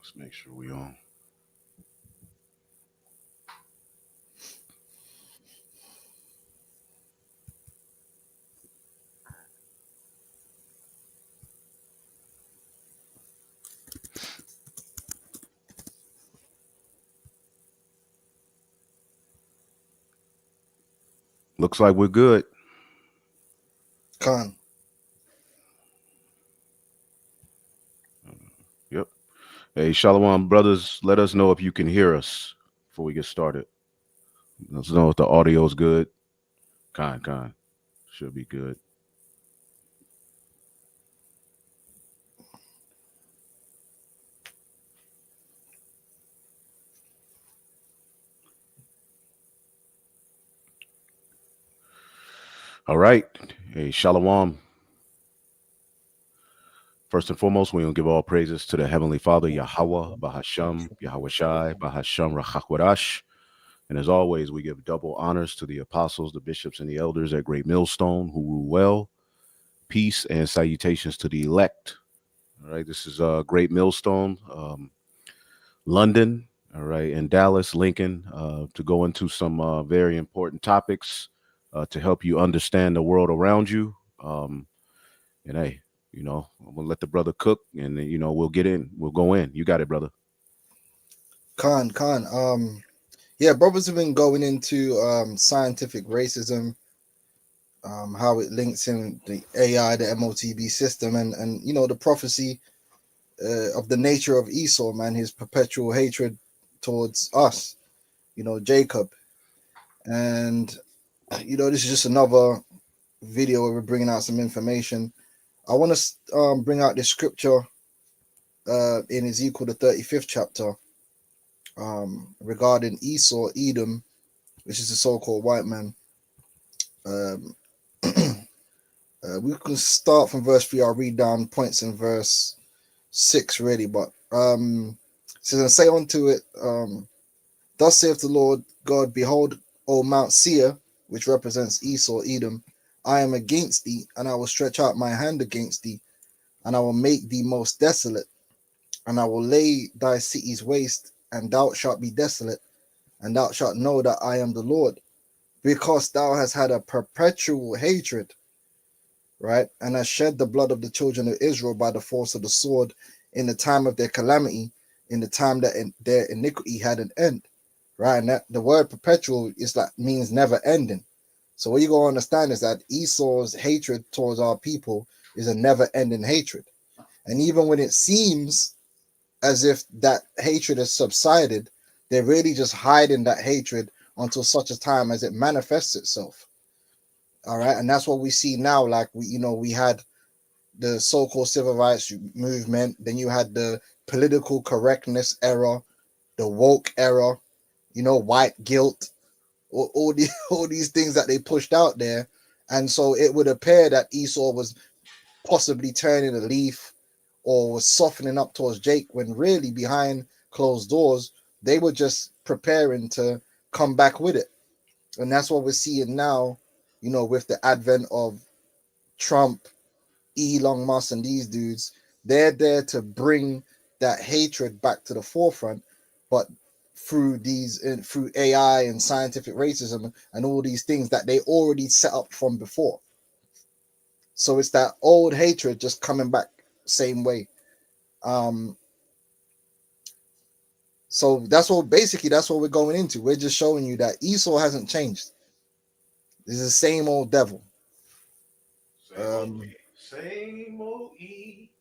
Let's make sure we on. Looks like we're good. Khan. Yep. Hey, Shalom, brothers. Let us know if you can hear us before we get started. Let us know if the audio is good. Con. Should be good. All right. Hey, Shalom. First and foremost, we're going to give all praises to the Heavenly Father, Yahweh, Bahasham, Yahweh Shai, Bahasham, Rachakwadash. And as always, we give double honors to the apostles, the bishops, and the elders at Great Millstone who rule well. Peace and salutations to the elect. All right, this is Great Millstone, London, all right, and Dallas, Lincoln, to go into some very important topics to help you understand the world around you. And hey, I'm gonna let the brother cook, and then, we'll get in. We'll go in. You got it, brother. Khan. Yeah, brothers have been going into scientific racism, how it links in the AI, the MOTB system, and the prophecy of the nature of Esau, man, his perpetual hatred towards us, Jacob. And this is just another video where we're bringing out some information. I want to bring out this scripture in Ezekiel the 35th chapter, regarding Esau, Edom, which is the so-called white man. Um, we can start from verse 3. I'll read down points in verse 6, really. But it says, and say unto it, thus saith the Lord God, behold, O Mount Seir, which represents Esau, Edom, I am against thee, and I will stretch out my hand against thee, and I will make thee most desolate, and I will lay thy cities waste, and thou shalt be desolate, and thou shalt know that I am the Lord, because thou hast had a perpetual hatred, right, and hast shed the blood of the children of Israel by the force of the sword in the time of their calamity, in the time that their iniquity had an end, right? And that the word perpetual is like means never ending. So what you gotta understand is that Esau's hatred towards our people is a never ending hatred, and even when it seems as if that hatred has subsided, they're really just hiding that hatred until such a time as it manifests itself. All right, and that's what we see now. Like we had the so-called civil rights movement, then you had the political correctness era, the woke era, white guilt, all these all these things that they pushed out there, and so it would appear that Esau was possibly turning a leaf or was softening up towards Jake, when really behind closed doors they were just preparing to come back with it. And that's what we're seeing now, with the advent of Trump, Elon Musk, and these dudes. They're there to bring that hatred back to the forefront, but through AI and scientific racism and all these things that they already set up from before. So it's that old hatred just coming back same way. Um, so that's what we're going into. We're just showing you that Esau hasn't changed. This is the same old devil. Same old E.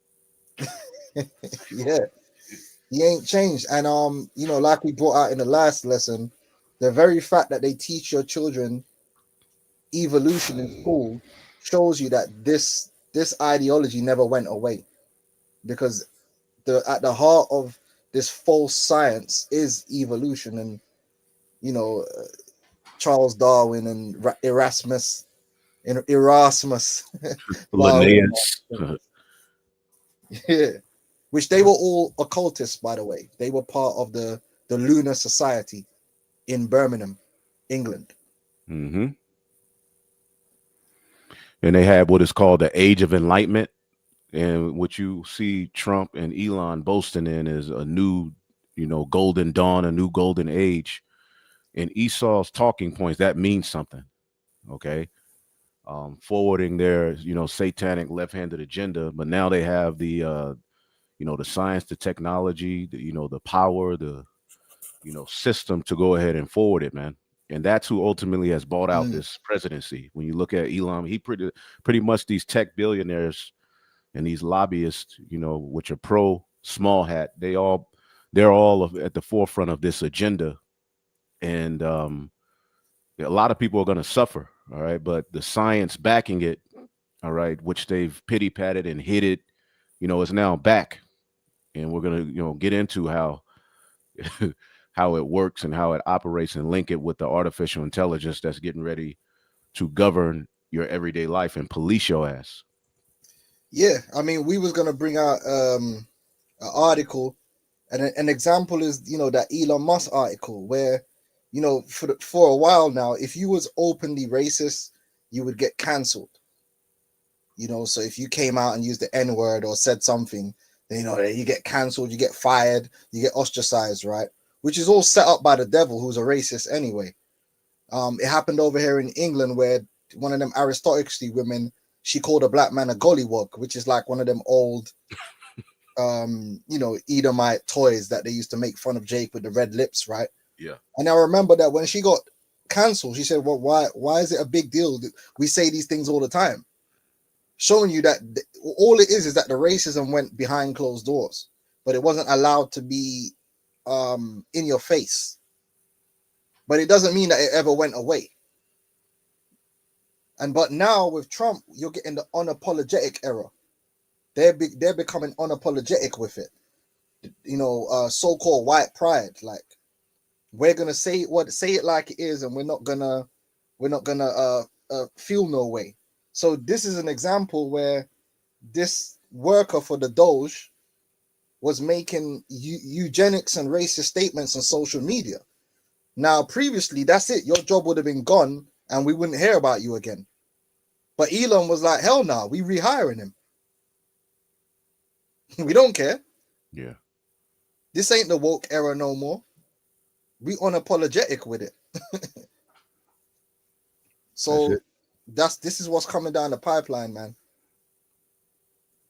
Yeah, he ain't changed. And like we brought out in the last lesson, the very fact that they teach your children evolution in school shows you that this ideology never went away, because at the heart of this false science is evolution. And you know Charles Darwin and Erasmus Darwin, Linnaeus. yeah, which they were all occultists, by the way. They were part of the Lunar Society in Birmingham, England. And they had what is called the Age of Enlightenment. And what you see Trump and Elon boasting in is a new, golden dawn, a new golden age. And Esau's talking points, that means something. Okay. Forwarding their, satanic left-handed agenda, but now they have the science, the technology, the power, the, system to go ahead and forward it, man. And that's who ultimately has bought out Mm. this presidency. When you look at Elon, he pretty much these tech billionaires and these lobbyists, which are pro small hat, they're all at the forefront of this agenda. And a lot of people are going to suffer. All right. But the science backing it, all right, which they've pity patted and hid it, is now back. And we're going to, get into how how it works and how it operates and link it with the artificial intelligence that's getting ready to govern your everyday life and police your ass. Yeah, I mean, we was gonna bring out an article, and an example is that Elon Musk article where for a while now, if you was openly racist, you would get cancelled. So if you came out and used the N word or said something, then you get cancelled, you get fired, you get ostracized, right? Which is all set up by the devil, who's a racist anyway. It happened over here in England where one of them aristocracy women, she called a black man a gollywog, which is like one of them old, Edomite toys that they used to make fun of Jake with the red lips, right? Yeah. And I remember that when she got cancelled, she said, "Well, why is it a big deal? We say these things all the time," showing you that all it is that the racism went behind closed doors, but it wasn't allowed to be in your face. But it doesn't mean that it ever went away. But now with Trump, you're getting the unapologetic era. They're becoming unapologetic with it. So-called white pride. Like, we're gonna say it like it is, and we're not gonna feel no way. So this is an example where this worker for the Doge was making eugenics and racist statements on social media. Now, previously, that's it. Your job would have been gone, and we wouldn't hear about you again. But Elon was like, hell no, we rehiring him. We don't care. Yeah. This ain't the woke era no more. We unapologetic with it. So this is what's coming down the pipeline, man.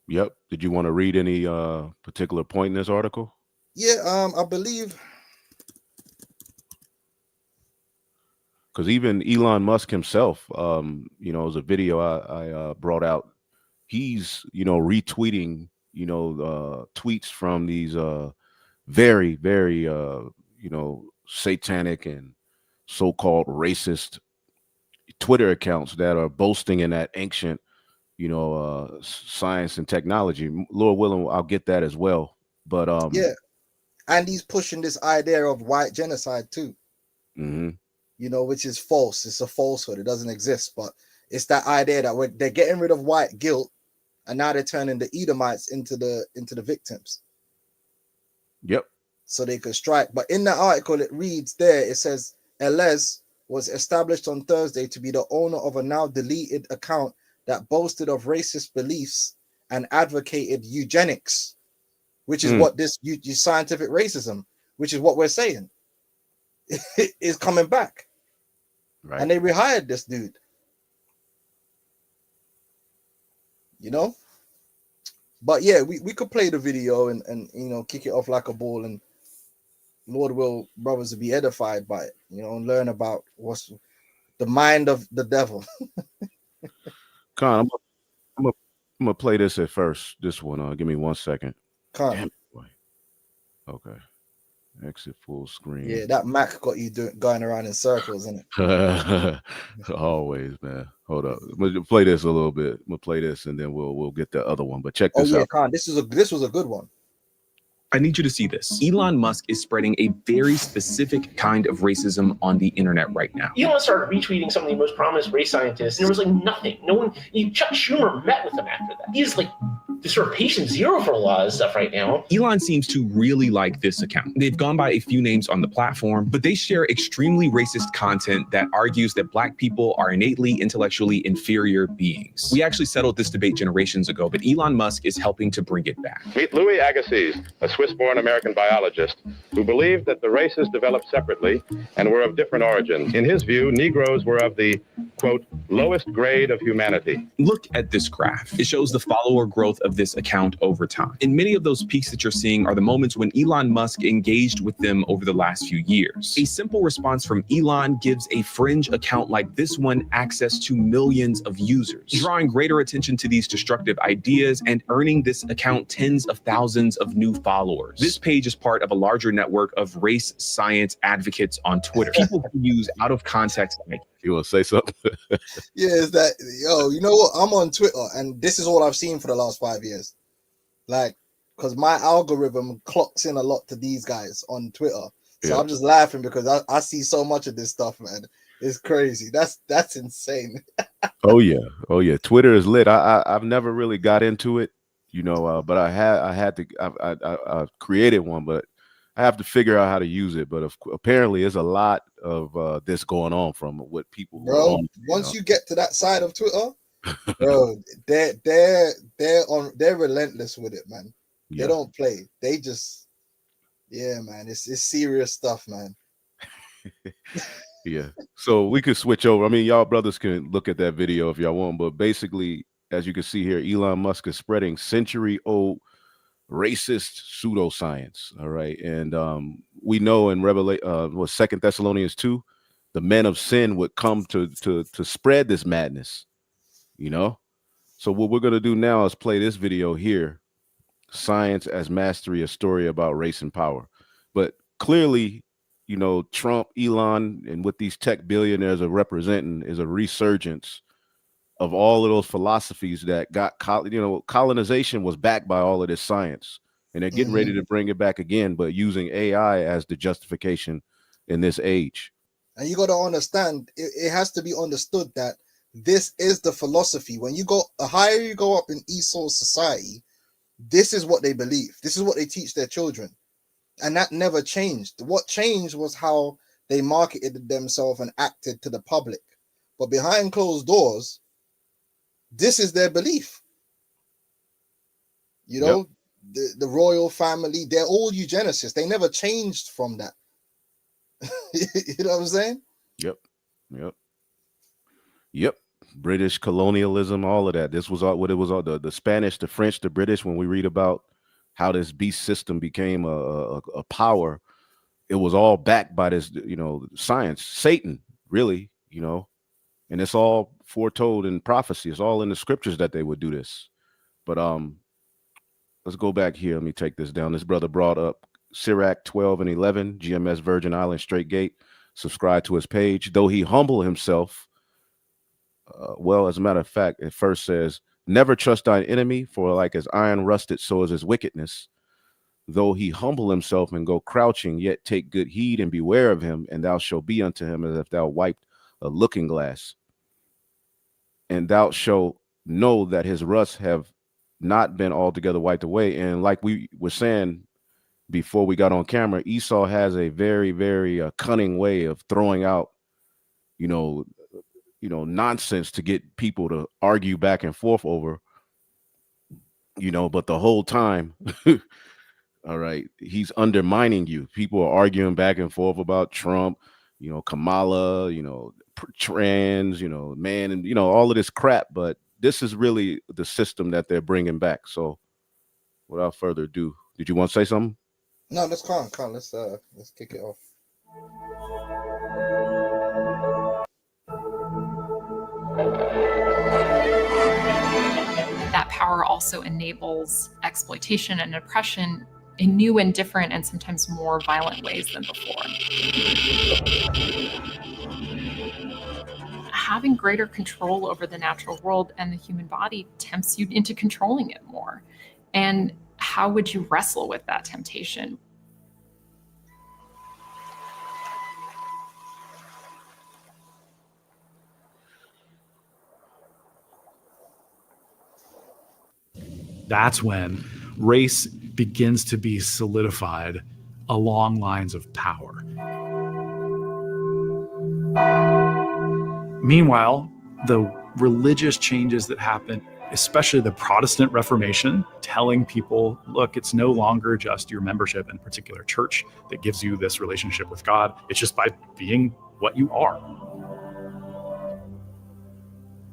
Yep. Did you want to read any particular point in this article? Yeah, I believe. Because even Elon Musk himself, it was a video I brought out. He's, retweeting, tweets from these very, very, satanic and so-called racist Twitter accounts that are boasting in that ancient, science and technology. Lord willing, I'll get that as well. But yeah, and he's pushing this idea of white genocide too. Mm-hmm. Which is false. It's a falsehood. It doesn't exist. But it's that idea that they're getting rid of white guilt, and now they're turning the Edomites into the victims. Yep. So they could strike. But in that article, it reads there, it says, Elez was established on Thursday to be the owner of a now deleted account that boasted of racist beliefs and advocated eugenics, which is what this scientific racism, which is what we're saying, is coming back. Right. And they rehired this dude. But yeah, we could play the video and kick it off like a ball, and Lord will brothers will be edified by it, and learn about what's the mind of the devil. Con, I'm gonna play this at first. This one, give me 1 second. Con. Damn it, boy. Okay. Exit full screen. Yeah, that Mac got you going around in circles, isn't it? Always, man. Hold up. I'm gonna play this a little bit. I'm gonna play this and then we'll get the other one. But check this out. Con, this was a good one. I need you to see this. Elon Musk is spreading a very specific kind of racism on the internet right now. Elon started retweeting some of the most prominent race scientists, and there was like nothing. No one. Chuck Schumer met with him after that. He just just sort of patient zero for a lot of stuff right now. Elon seems to really like this account. They've gone by a few names on the platform, but they share extremely racist content that argues that Black people are innately intellectually inferior beings. We actually settled this debate generations ago, but Elon Musk is helping to bring it back. Meet Louis Agassiz, a Swiss-born American biologist who believed that the races developed separately and were of different origins. In his view, Negroes were of the, quote, lowest grade of humanity. Look at this graph. It shows the follower growth of this account over time. And many of those peaks that you're seeing are the moments when Elon Musk engaged with them over the last few years. A simple response from Elon gives a fringe account like this one access to millions of users, drawing greater attention to these destructive ideas and earning this account tens of thousands of new followers. This page is part of a larger network of race science advocates on Twitter. People who use out of context. You want to say something? Yeah, is that, yo, you know what? I'm on Twitter and this is all I've seen for the last 5 years. Like, because my algorithm clocks in a lot to these guys on Twitter. So Yeah. I'm just laughing because I see so much of this stuff, man. It's crazy. That's insane. Oh yeah. Twitter is lit. I've never really got into it, you know, but I created one, but I have to figure out how to use it. But apparently, there's a lot of this going on from what people. Bro, once you get to that side of Twitter, bro, they're relentless with it, man. Yeah. They don't play. They just, yeah, man. It's serious stuff, man. Yeah. So we could switch over. I mean, y'all brothers can look at that video if y'all want, but basically, as you can see here, Elon Musk is spreading century-old racist pseudoscience. All right. And we know in Revelation, 2 Thessalonians 2, the men of sin would come to spread this madness, you know. So what we're gonna do now is play this video here, Science as Mastery, a story about race and power. But clearly, you know, Trump, Elon, and what these tech billionaires are representing is a resurgence of all of those philosophies that got, colonization was backed by all of this science, and they're getting ready to bring it back again, but using AI as the justification in this age. And you got to understand, it has to be understood that this is the philosophy. When you go, the higher you go up in Esau's society, this is what they believe. This is what they teach their children. And that never changed. What changed was how they marketed themselves and acted to the public. But behind closed doors, this is their belief. You know, the royal family, they're all eugenicists. They never changed from that. You know what I'm saying? Yep. British colonialism, all of that. This was all what it was all the Spanish, the French, the British. When we read about how this beast system became a power, it was all backed by this, science, Satan, really, and it's all foretold in prophecy. It's all in the scriptures that they would do this. But let's go back here. Let me take this down. This brother brought up Sirach 12 and 11, GMS Virgin Island Straight Gate. Subscribe to his page. Though he humble himself, well, as a matter of fact, it first says, never trust thine enemy, for like as iron rusted, so is his wickedness. Though he humble himself and go crouching, yet take good heed and beware of him, and thou shalt be unto him as if thou wiped a looking glass. And thou shalt know that his rusts have not been altogether wiped away. And like we were saying before we got on camera, Esau has a very, very cunning way of throwing out, nonsense to get people to argue back and forth over, but the whole time, all right, he's undermining you. People are arguing back and forth about Trump, Kamala, trans, man, and, all of this crap. But this is really the system that they're bringing back. So without further ado, did you want to say something? No, let's calm. Let's kick it off. That power also enables exploitation and oppression in new and different and sometimes more violent ways than before. Having greater control over the natural world and the human body tempts you into controlling it more. And how would you wrestle with that temptation? That's when race begins to be solidified along lines of power. Meanwhile, the religious changes that happen, especially the Protestant Reformation, telling people, look, it's no longer just your membership in a particular church that gives you this relationship with God. It's just by being what you are.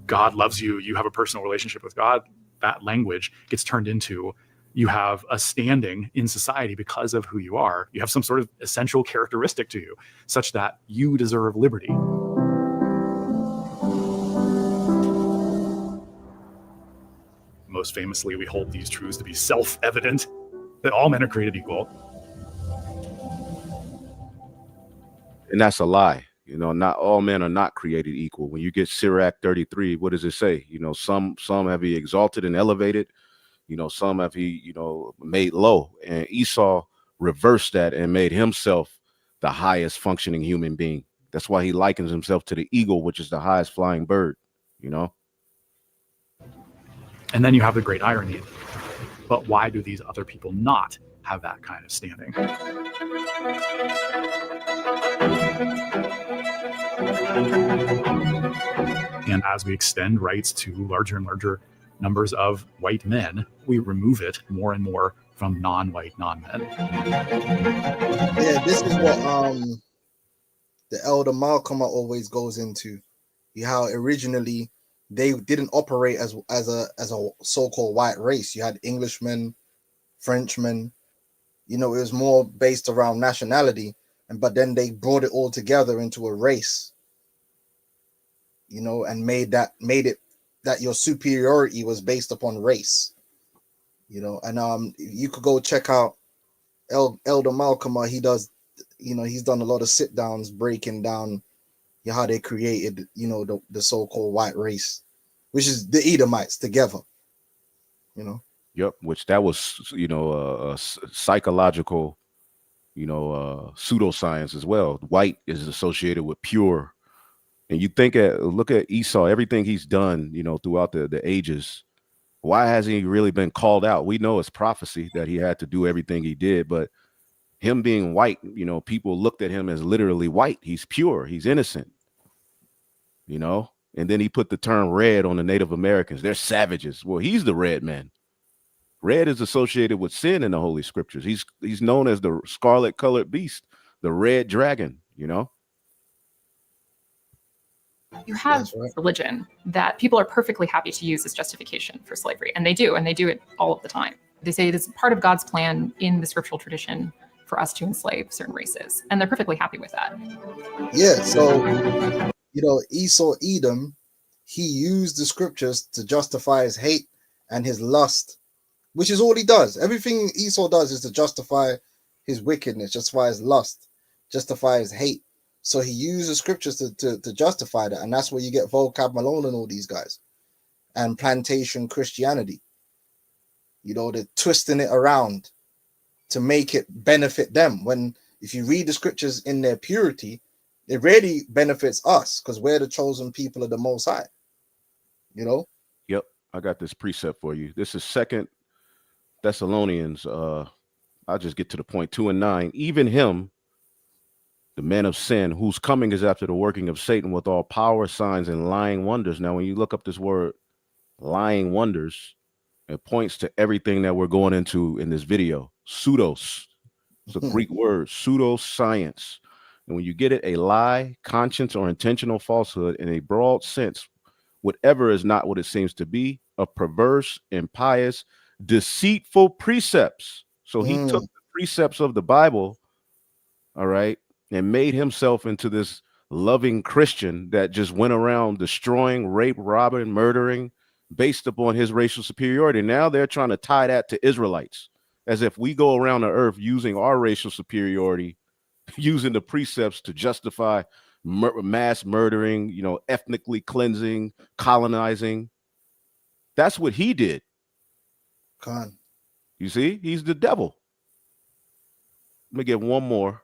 God loves you. You have a personal relationship with God. That language gets turned into you have a standing in society because of who you are. You have some sort of essential characteristic to you such that you deserve liberty. Most famously, we hold these truths to be self-evident, that all men are created equal. And that's a lie. You know, not all men are not created equal. When you get Sirach 33, what does it say? You know, some have he exalted and elevated. You know, some have he, you know, made low. And Esau reversed that and made himself the highest functioning human being. That's why he likens himself to the eagle, which is the highest flying bird, you know? And then you have the great irony. But why do these other people not have that kind of standing? And as we extend rights to larger and larger numbers of white men, we remove it more and more from non-white non-men. Yeah, this is what the elder Malcolm always goes into. How originally they didn't operate as a so-called white race. You had Englishmen, Frenchmen. You know, it was more based around nationality, but then they brought it all together into a race. You know, and made it that your superiority was based upon race. You know, and you could go check out Elder Malcolm. He does, you know, he's done a lot of sit downs breaking down how they created, you know, the so-called white race, which is the Edomites together. You know. Yep. Which that was, you know, a psychological, you know, pseudoscience as well. White is associated with pure. And you look at Esau, everything he's done, you know, throughout the ages. Why hasn't he really been called out? We know it's prophecy that he had to do everything he did, but him being white, you know, people looked at him as literally white. He's pure. He's innocent, you know? And then he put the term red on the Native Americans. They're savages. Well, he's the red man. Red is associated with sin in the Holy Scriptures. He's known as the scarlet colored beast, the red dragon, you know? You have religion that people are perfectly happy to use as justification for slavery. And they do it all of the time. They say it is part of God's plan in the scriptural tradition for us to enslave certain races. And they're perfectly happy with that. Yeah, so, you know, Esau, Edom, he used the scriptures to justify his hate and his lust, which is all he does. Everything Esau does is to justify his wickedness, justify his lust, justify his hate. So he uses scriptures to justify that. And that's where you get Vocab Malone and all these guys. And plantation Christianity. You know, they're twisting it around to make it benefit them. When if you read the scriptures in their purity, it really benefits us because we're the chosen people of the Most High. You know? Yep. I got this precept for you. This is 2 Thessalonians. I'll just get to the point, 2 and 9. Even him, the man of sin, whose coming is after the working of Satan with all power, signs, and lying wonders. Now, when you look up this word, lying wonders, it points to everything that we're going into in this video. Pseudos. It's a Greek word, pseudoscience. And when you get it, a lie, conscience, or intentional falsehood in a broad sense, whatever is not what it seems to be, a perverse, impious, deceitful precepts. So he took the precepts of the Bible, all right, and made himself into this loving Christian that just went around destroying, rape, robbing, murdering based upon his racial superiority. Now they're trying to tie that to Israelites as if we go around the earth using our racial superiority, using the precepts to justify mass murdering, you know, ethnically cleansing, colonizing. That's what he did. Khan. You see, he's the devil. Let me get one more.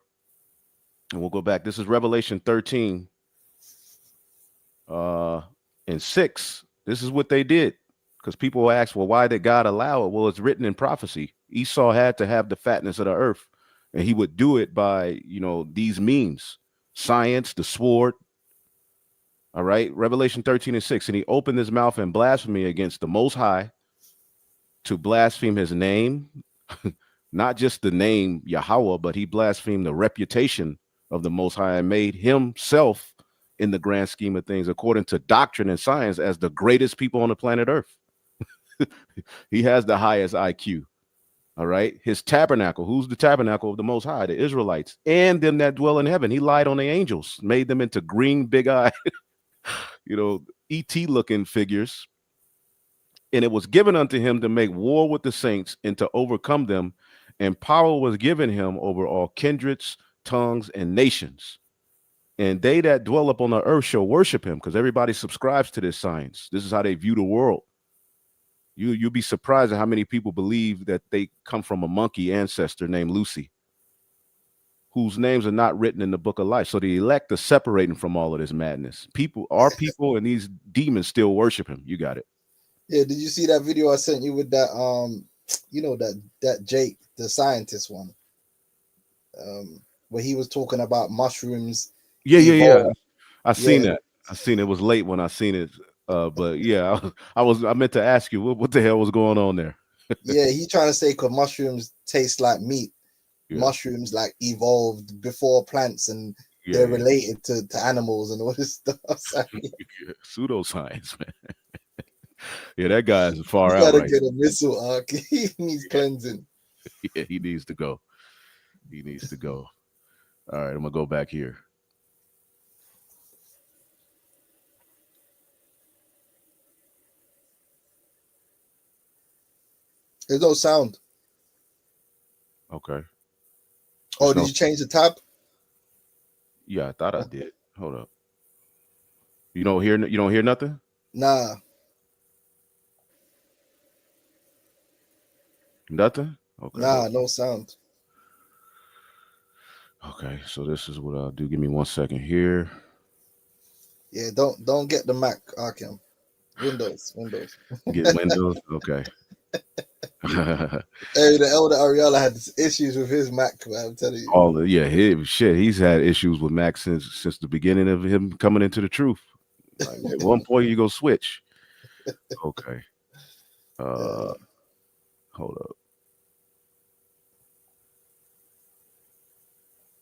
And we'll go back. This is Revelation 13 and 6. This is what they did. Because people ask, well, why did God allow it? Well, it's written in prophecy. Esau had to have the fatness of the earth, and he would do it by, these means: science, the sword. All right. Revelation 13:6. And he opened his mouth in blasphemy against the Most High, to blaspheme his name, not just the name Yahweh, but he blasphemed the reputation of the Most High and made himself, in the grand scheme of things, according to doctrine and science, as the greatest people on the planet Earth. He has the highest IQ. All right. His tabernacle. Who's the tabernacle of the Most High? The Israelites and them that dwell in heaven. He lied on the angels, made them into green, big-eyed, ET looking figures. And it was given unto him to make war with the saints and to overcome them. And power was given him over all kindreds, tongues, and nations. And they that dwell upon the earth shall worship him, because everybody subscribes to this science. This is how they view the world. You'll be surprised at how many people believe that they come from a monkey ancestor named Lucy, whose names are not written in the book of life. So the elect are separating from all of this madness. Our people and these demons still worship him. You got it. Yeah, did you see that video I sent you with that that Jake, the scientist one? Where he was talking about mushrooms. Yeah. I seen that. I seen it. It was late when I seen it. But yeah, I meant to ask you what the hell was going on there. Yeah, he trying to say because mushrooms taste like meat. Yeah. Mushrooms like evolved before plants, and they're related to animals and all this stuff. Pseudoscience, man. Yeah, that guy's far He's out. Gotta get a missile arc. He needs cleansing. Yeah, he needs to go. All right, I'm gonna go back here. There's no sound. Okay. Oh, did you change the tab? Yeah, I thought I did. Hold up. You don't hear nothing? Nah. Nothing? Okay. Nah, no sound. Okay, so this is what I'll do. Give me 1 second here. Yeah, don't get the Mac, Arkham. Windows. Get Windows? Okay. Hey, the elder Ariella had issues with his Mac, man, I'm telling you. He's had issues with Mac since the beginning of him coming into the truth. Like, at one point you go switch. Okay. Hold up.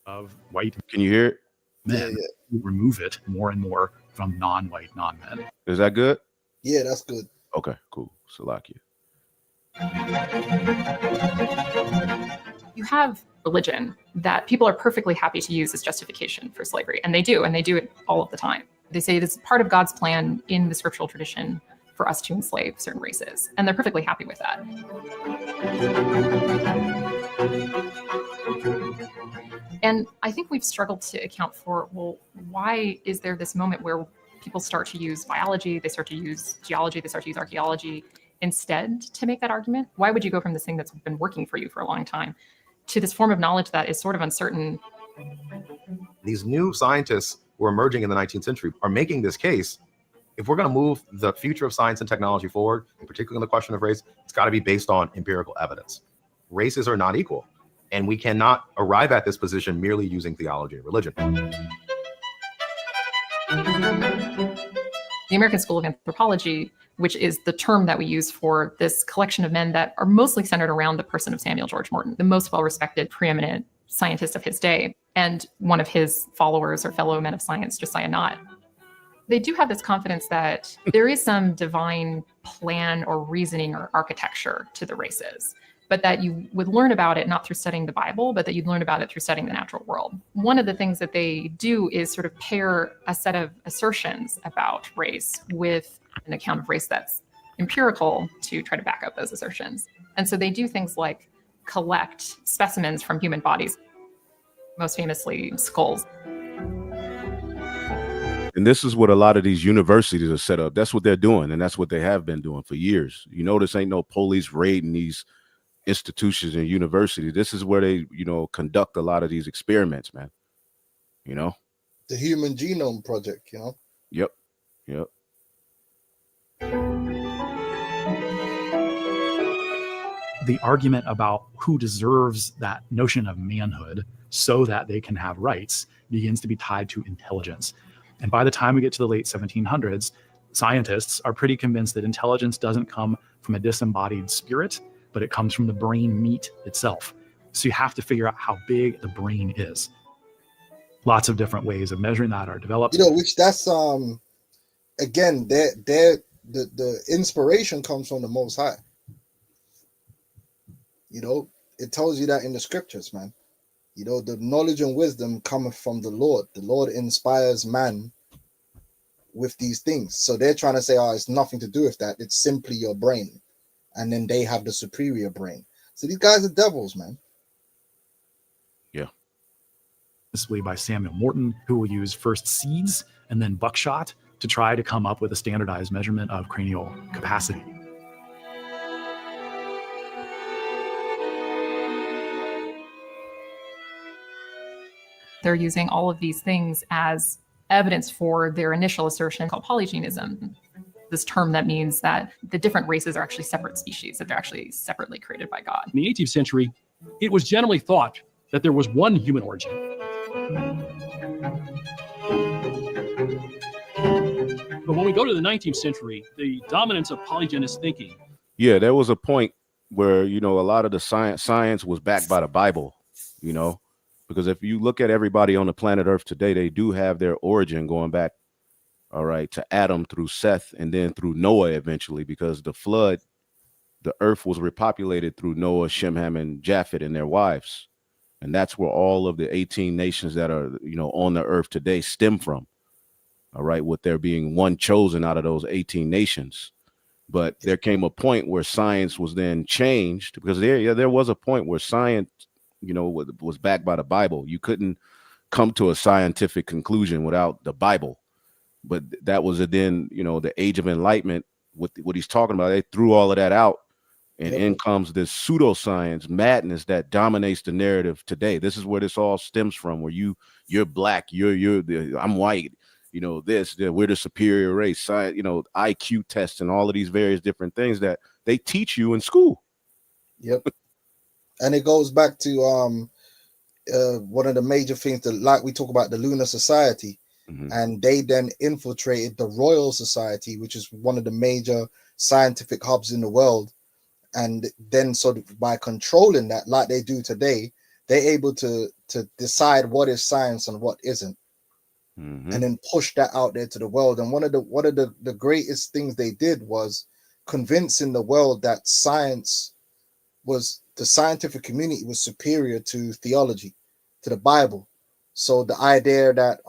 Of white. Can you hear it? Men remove it more and more from non-white non-men. Is that good? Yeah, that's good. Okay, cool. Salakia. You have religion that people are perfectly happy to use as justification for slavery, and they do it all of the time. They say it's part of God's plan in the scriptural tradition for us to enslave certain races, and they're perfectly happy with that. And I think we've struggled to account for, well, why is there this moment where people start to use biology, they start to use geology, they start to use archaeology instead to make that argument? Why would you go from this thing that's been working for you for a long time to this form of knowledge that is sort of uncertain? These new scientists who are emerging in the 19th century are making this case. If we're going to move the future of science and technology forward, in particular in the question of race, it's got to be based on empirical evidence. Races are not equal, and we cannot arrive at this position merely using theology and religion. The American School of Anthropology, which is the term that we use for this collection of men that are mostly centered around the person of Samuel George Morton, the most well-respected, preeminent scientist of his day, and one of his followers or fellow men of science, Josiah Nott. They do have this confidence that there is some divine plan or reasoning or architecture to the races, but that you would learn about it not through studying the Bible, but that you'd learn about it through studying the natural world. One of the things that they do is sort of pair a set of assertions about race with an account of race that's empirical to try to back up those assertions. And so they do things like collect specimens from human bodies, most famously skulls. And this is what a lot of these universities are set up. That's what they're doing, and that's what they have been doing for years. You notice ain't no police raiding these institutions and universities. This is where they, conduct a lot of these experiments, man. The Human Genome Project, Yep. the argument about who deserves that notion of manhood so that they can have rights begins to be tied to intelligence. And by the time we get to the late 1700s, scientists are pretty convinced that intelligence doesn't come from a disembodied spirit, but it comes from the brain meat itself. So you have to figure out how big the brain is. Lots of different ways of measuring that are developed. Which that's again, the inspiration comes from the Most High. It tells you that in the scriptures, man. The knowledge and wisdom cometh from the Lord. The Lord inspires man with these things. So they're trying to say, it's nothing to do with that. It's simply your brain. And then they have the superior brain. So these guys are devils, man. Yeah. Specifically by Samuel Morton, who will use first seeds and then buckshot to try to come up with a standardized measurement of cranial capacity. They're using all of these things as evidence for their initial assertion called polygenism. This term that means that the different races are actually separate species, that they're actually separately created by God. In the 18th century, it was generally thought that there was one human origin. But when we go to the 19th century, the dominance of polygenist thinking. Yeah, there was a point where, a lot of the science was backed by the Bible, because if you look at everybody on the planet Earth today, they do have their origin going back, all right, to Adam through Seth and then through Noah eventually, because the flood, the earth was repopulated through Noah, Shem, Ham, and Japheth and their wives. And that's where all of the 18 nations that are, on the earth today stem from. All right, with there being one chosen out of those 18 nations. But there came a point where science was then changed, because there was a point where science, was backed by the Bible. You couldn't come to a scientific conclusion without the Bible. But that was then, the age of enlightenment, with what he's talking about. They threw all of that out, and in comes this pseudoscience madness that dominates the narrative today. This is where this all stems from, where you're black, I'm white, we're the superior race, science, IQ tests and all of these various different things that they teach you in school. Yep. And it goes back to one of the major things that, like we talk about the Lunar Society, and they then infiltrated the Royal Society, which is one of the major scientific hubs in the world. And then sort of by controlling that, like they do today, they're able to decide what is science and what isn't, and then push that out there to the world. And one of the greatest things they did was convincing the world that the scientific community was superior to theology, to the Bible. So the idea that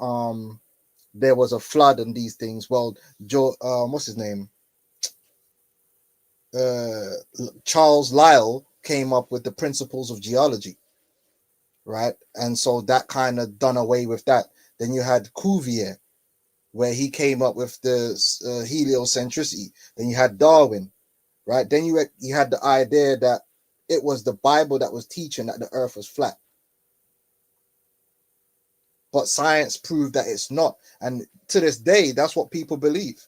there was a flood and these things, what's his name? Charles Lyell came up with the principles of geology, right? And so that kind of done away with that. Then you had Cuvier, where he came up with the heliocentricity. Then you had Darwin, right? Then you had the idea that it was the Bible that was teaching that the earth was flat. But science proved that it's not. And to this day, that's what people believe.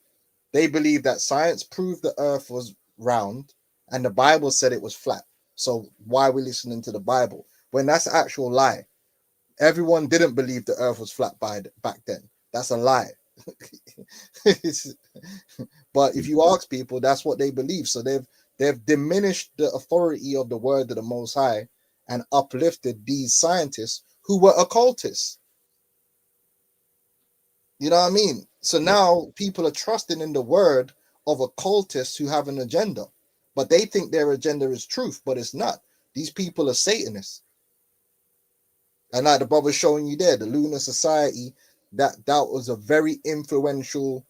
They believe that science proved the earth was round and the Bible said it was flat. So why are we listening to the Bible? When that's an actual lie. Everyone didn't believe the earth was flat back then. That's a lie. But if you ask people, that's what they believe. So they've diminished the authority of the word of the Most High and uplifted these scientists who were occultists. You know what I mean? So now people are trusting in the word of occultists who have an agenda, but they think their agenda is truth, but it's not. These people are Satanists. And like the brother showing you there, the Lunar Society, that was a very influential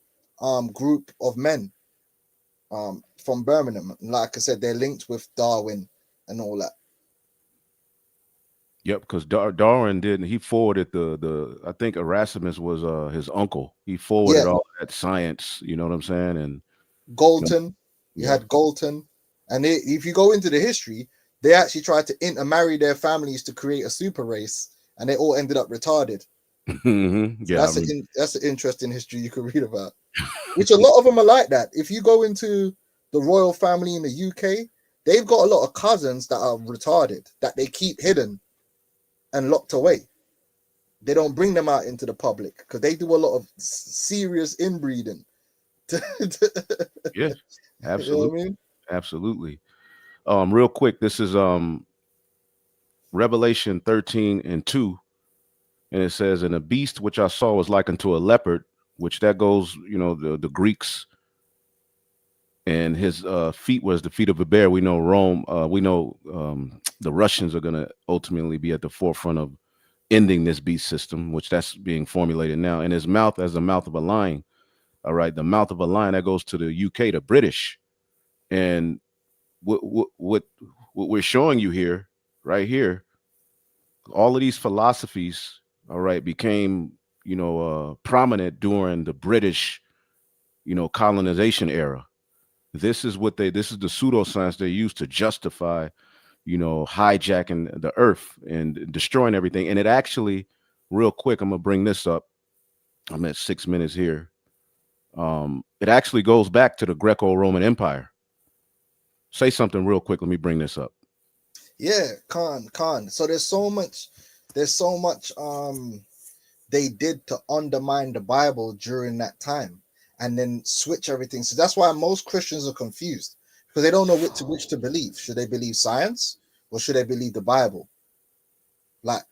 group of men from Birmingham. And like I said, they're linked with Darwin and all that. Yep, because Darwin he forwarded I think Erasmus was his uncle. He forwarded all that science, you know what I'm saying? And Galton, you had Galton. And if you go into the history, they actually tried to intermarry their families to create a super race, and they all ended up retarded. Yeah, that's an interesting history you could read about. Which a lot of them are like that. If you go into the royal family in the UK, they've got a lot of cousins that are retarded that they keep hidden and locked away. They don't bring them out into the public because they do a lot of serious inbreeding. Yeah, absolutely. You know what I mean? Absolutely. Real quick, this is Revelation 13:2, and it says, "And a beast which I saw was like unto a leopard," which that goes, the Greeks, and his feet was the feet of a bear. We know Rome. We know the Russians are going to ultimately be at the forefront of ending this beast system, which that's being formulated now. And his mouth as the mouth of a lion. All right, the mouth of a lion, that goes to the UK, the British, and what we're showing you here, right here, all of these philosophies, all right, became prominent during the British, colonization era. This is the pseudoscience they use to justify, hijacking the earth and destroying everything. And it actually, real quick, I'm gonna bring this up. I'm at 6 minutes here. It actually goes back to the Greco-Roman Empire. Say something real quick. Let me bring this up. Yeah, Khan. So there's so much they did to undermine the Bible during that time and then switch everything. So that's why most Christians are confused because they don't know which to believe. Should they believe science or should they believe the Bible? Like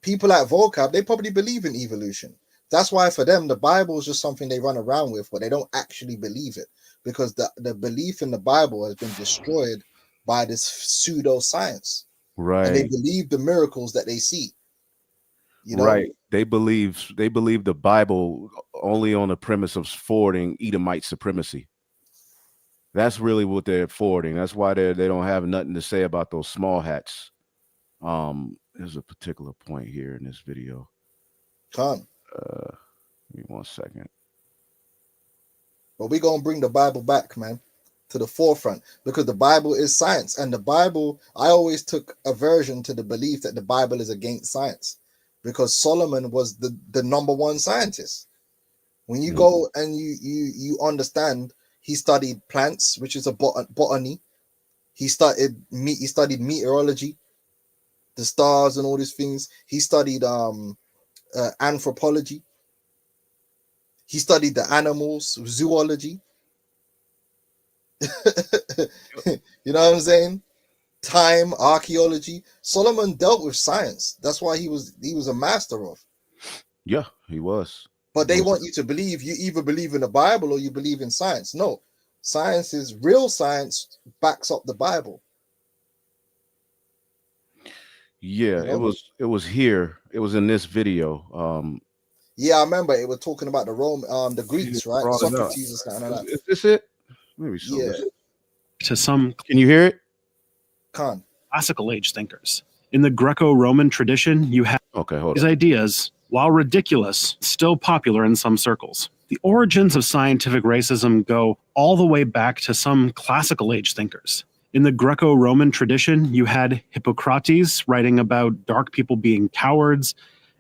people like Vocab, they probably believe in evolution. That's why for them, the Bible is just something they run around with, but they don't actually believe it because the belief in the Bible has been destroyed by this pseudoscience. Right. And they believe the miracles that they see. Right. They believe the Bible only on the premise of forwarding Edomite supremacy. That's really what they're forwarding. That's why they don't have nothing to say about those small hats. There's a particular point here in this video. Come. Give me 1 second. But we're gonna bring the Bible back, man, to the forefront because the Bible is science, and the Bible. I always took aversion to the belief that the Bible is against science because Solomon was the number one scientist. When you go and you understand, he studied plants, which is a botany. He studied meteorology, the stars and all these things. He studied anthropology. He studied the animals, zoology. You know what I'm saying? Time, archaeology. Solomon dealt with science. That's why he was a master of. Yeah, he was. But they want you to believe you either believe in the Bible or you believe in science. No, science is real science backs up the Bible. Yeah, it was here. It was in this video. Yeah, I remember it was talking about the Greeks, right? Socrates and stuff like that. Is this it? Maybe so. Yeah. To some, can you hear it? Khan. Classical age thinkers. In the Greco-Roman tradition, you have these ideas, while ridiculous, still popular in some circles. The origins of scientific racism go all the way back to some classical age thinkers. In the Greco-Roman tradition, you had Hippocrates writing about dark people being cowards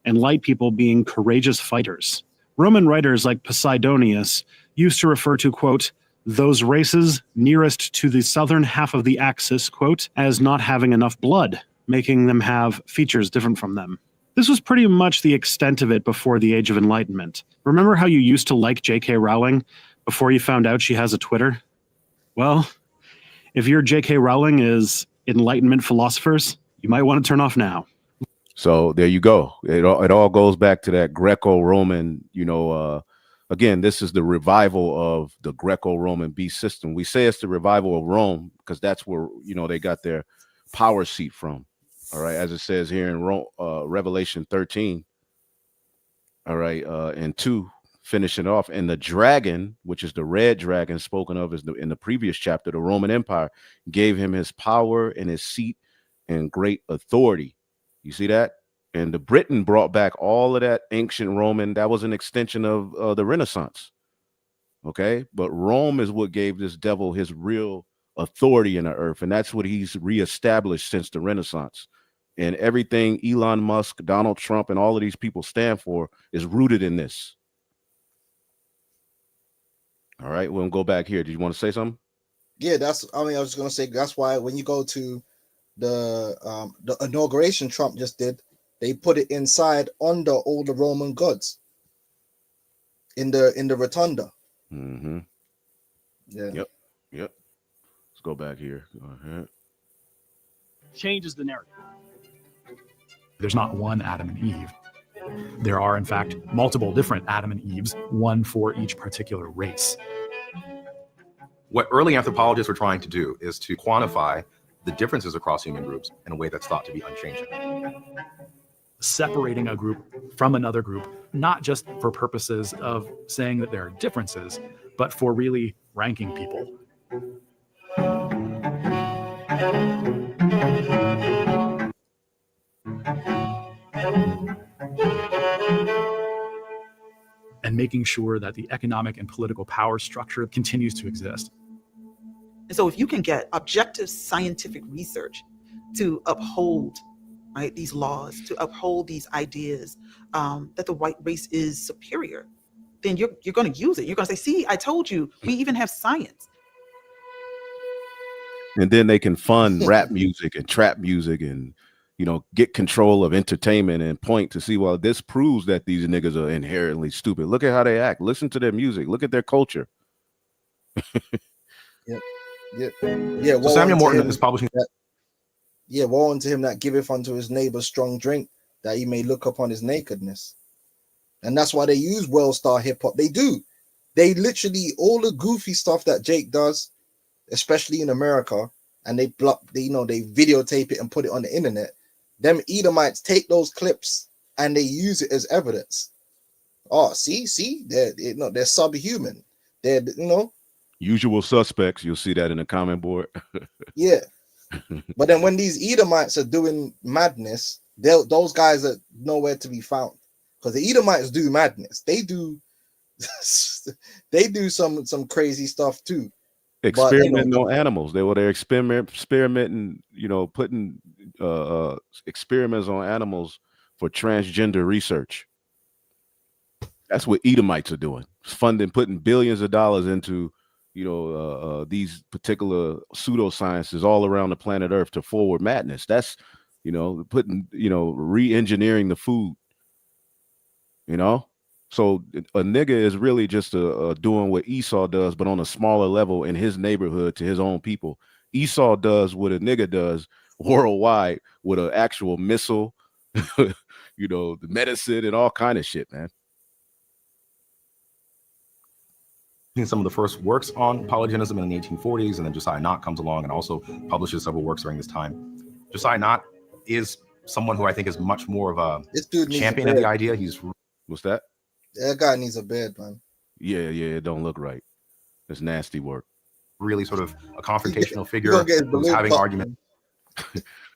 and light people being courageous fighters. Roman writers like Posidonius used to refer to, quote, those races nearest to the southern half of the axis, quote, as not having enough blood, making them have features different from them. This was pretty much the extent of it before the Age of Enlightenment. Remember how you used to like J.K. Rowling before you found out she has a Twitter? Well, if your J.K. Rowling is Enlightenment philosophers, you might want to turn off now. So there you go. It all goes back to that Greco-Roman, again, this is the revival of the Greco-Roman beast system. We say it's the revival of Rome because that's where, they got their power seat from. All right. As it says here in Revelation 13. All right. And 2, finishing off. And the dragon, which is the red dragon spoken of in the previous chapter, the Roman Empire, gave him his power and his seat and great authority. You see that? And the Britain brought back all of that ancient Roman. That was an extension of the Renaissance. Okay. But Rome is what gave this devil his real authority in the earth. And that's what he's reestablished since the Renaissance. And everything Elon Musk, Donald Trump, and all of these people stand for is rooted in this. All right. We'll go back here. Did you want to say something? Yeah, I was gonna say that's why when you go to the inauguration Trump just did, they put it inside under all the Roman gods in the rotunda. Mm-hmm. Yeah. Yep. Let's go back here. Go ahead. Changes the narrative. There's not one Adam and Eve. There are, in fact, multiple different Adam and Eves, one for each particular race. What early anthropologists were trying to do is to quantify the differences across human groups in a way that's thought to be unchanging. Separating a group from another group, not just for purposes of saying that there are differences, but for really ranking people. And making sure that the economic and political power structure continues to exist. And so if you can get objective scientific research to uphold, right, these laws, to uphold these ideas that the white race is superior, then you're going to use it. You're going to say, see, I told you, we even have science. And then they can fund rap music and trap music and, get control of entertainment and point to see, well, this proves that these niggas are inherently stupid. Look at how they act. Listen to their music. Look at their culture. Yeah. So Samuel Morton is publishing. Woe unto him that giveth unto his neighbor strong drink, that he may look upon his nakedness. And that's why they use World Star Hip Hop. They do. They literally, all the goofy stuff that Jake does, especially in America, and they videotape it and put it on the internet. Them Edomites take those clips and they use it as evidence. Oh, see, they're subhuman. They're usual suspects. You'll see that in the comment board. Yeah. But then when these Edomites are doing madness, those guys are nowhere to be found, because the Edomites do madness. They do some crazy stuff too. Experimenting on animals. They're experimenting, putting experiments on animals for transgender research. That's what Edomites are doing. Putting billions of dollars into these particular pseudosciences all around the planet Earth to forward madness. That's, putting, re-engineering the food, So a nigga is really just doing what Esau does, but on a smaller level in his neighborhood to his own people. Esau does what a nigga does worldwide with an actual missile, the medicine and all kind of shit, man. Some of the first works on polygenism in the 1840s, and then Josiah Nott comes along and also publishes several works during this time. Josiah Nott is someone who I think is much more of a champion of the idea. What's that? That guy needs a beard, man. Yeah, it don't look right. It's nasty work. Really sort of a confrontational figure who's having arguments.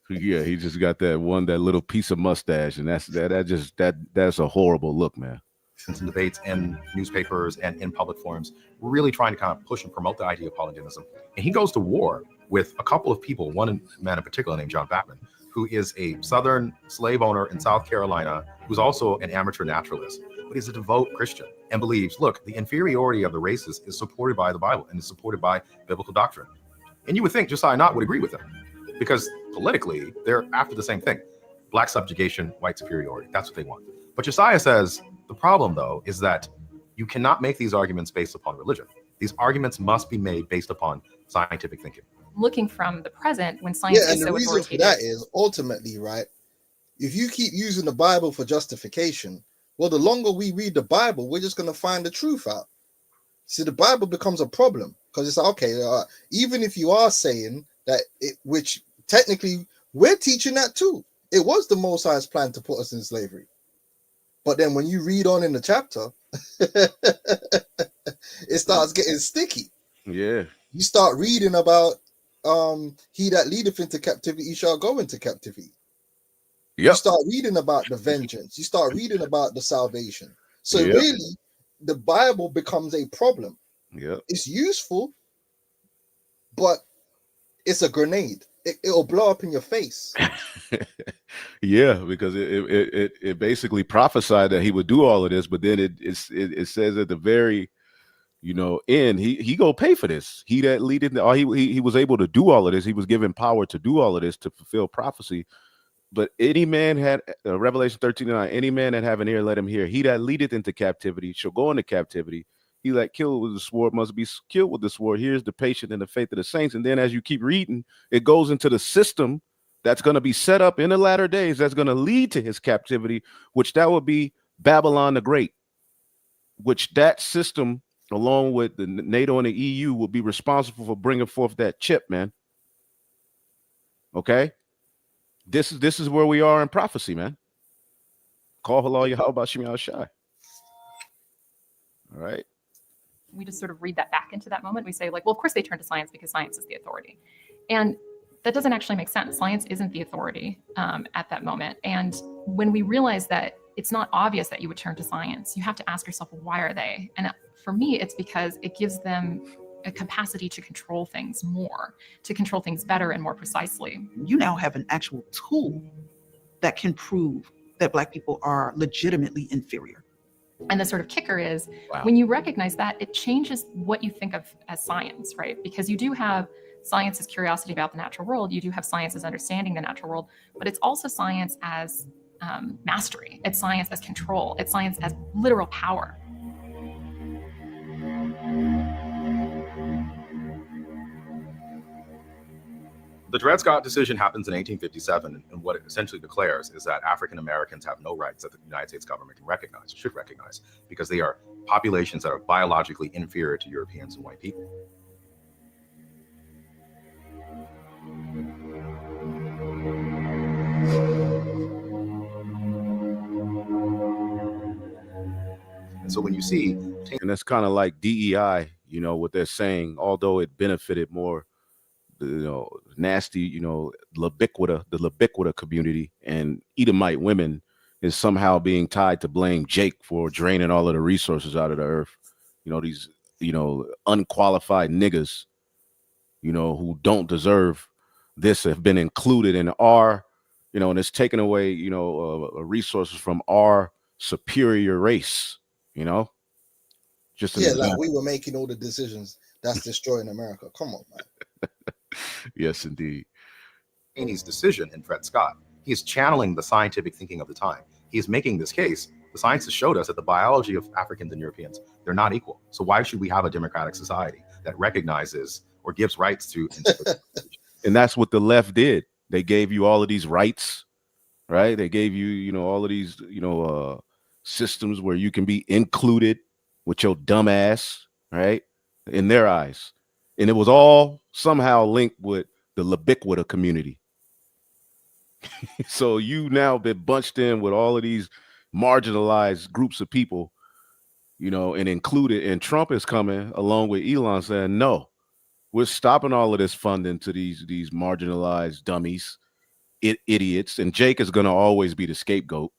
Yeah, he just got that little piece of mustache, and that's a horrible look, man. In some debates in newspapers and in public forums, really trying to kind of push and promote the idea of polygenism. And he goes to war with a couple of people, one man in particular named John Batman, who is a Southern slave owner in South Carolina, who's also an amateur naturalist, but he's a devout Christian and believes, look, the inferiority of the races is supported by the Bible and is supported by biblical doctrine. And you would think Josiah Nott would agree with him, because politically, they're after the same thing. Black subjugation, white superiority. That's what they want. But Josiah says, the problem, though, is that you cannot make these arguments based upon religion. These arguments must be made based upon scientific thinking. Looking from the present, when science is so authoritative. And the reason for that is, ultimately, right, if you keep using the Bible for justification, well, the longer we read the Bible, we're just going to find the truth out. See, the Bible becomes a problem, because it's okay, even if you are saying that, which technically we're teaching that too. It was the Most High's plan to put us in slavery. But then when you read on in the chapter, it starts getting sticky. Yeah. You start reading about he that leadeth into captivity shall go into captivity. Yep. You start reading about the vengeance. You start reading about the salvation. So really, the Bible becomes a problem. Yeah. It's useful, but it's a grenade. It'll blow up in your face. Yeah, because it basically prophesied that he would do all of this, but then it says at the very and he go pay for this. He that leadeth, he was able to do all of this. He was given power to do all of this to fulfill prophecy. But any man had Revelation 13:9, any man that have an ear, let him hear. He that leadeth into captivity shall go into captivity. He that killed with the sword must be killed with the sword. Here's the patience and the faith of the saints. And then as you keep reading, it goes into the system that's going to be set up in the latter days that's going to lead to his captivity, which that would be Babylon the Great, which that system, along with the NATO and the EU, will be responsible for bringing forth that chip, man. Okay? This is where we are in prophecy, man. Call halal Yahweh Bashim Shai. All right. We just sort of read that back into that moment. We say, like, well, of course they turn to science because science is the authority. And that doesn't actually make sense. Science isn't the authority at that moment. And when we realize that it's not obvious that you would turn to science, you have to ask yourself, well, why are they? And for me, it's because it gives them a capacity to control things more, to control things better and more precisely. You now have an actual tool that can prove that Black people are legitimately inferior. And the sort of kicker is when you recognize that, it changes what you think of as science, right? Because you do have science as curiosity about the natural world. You do have science as understanding the natural world, but it's also science as mastery. It's science as control. It's science as literal power. The Dred Scott decision happens in 1857, and what it essentially declares is that African Americans have no rights that the United States government can recognize, should recognize, because they are populations that are biologically inferior to Europeans and white people. And so when you see, and that's kind of like DEI, what they're saying, although it benefited more nasty, the Labiquita community and Edomite women is somehow being tied to blame Jake for draining all of the resources out of the earth. These, unqualified niggas, who don't deserve this have been included in our, and it's taken away, resources from our superior race, just like we were making all the decisions that's destroying America. Come on, man. Yes, indeed. Cheney's decision in Dred Scott, he is channeling the scientific thinking of the time. He is making this case. The science has showed us that the biology of Africans and Europeans, they're not equal. So why should we have a democratic society that recognizes or gives rights to? And that's what the left did. They gave you all of these rights, right? They gave you, all of these, systems where you can be included with your dumb ass, right? In their eyes. And it was all somehow linked with the Labiquita community. So you now been bunched in with all of these marginalized groups of people, and included. And Trump is coming along with Elon saying, no, we're stopping all of this funding to these marginalized dummies, idiots. And Jake is going to always be the scapegoat.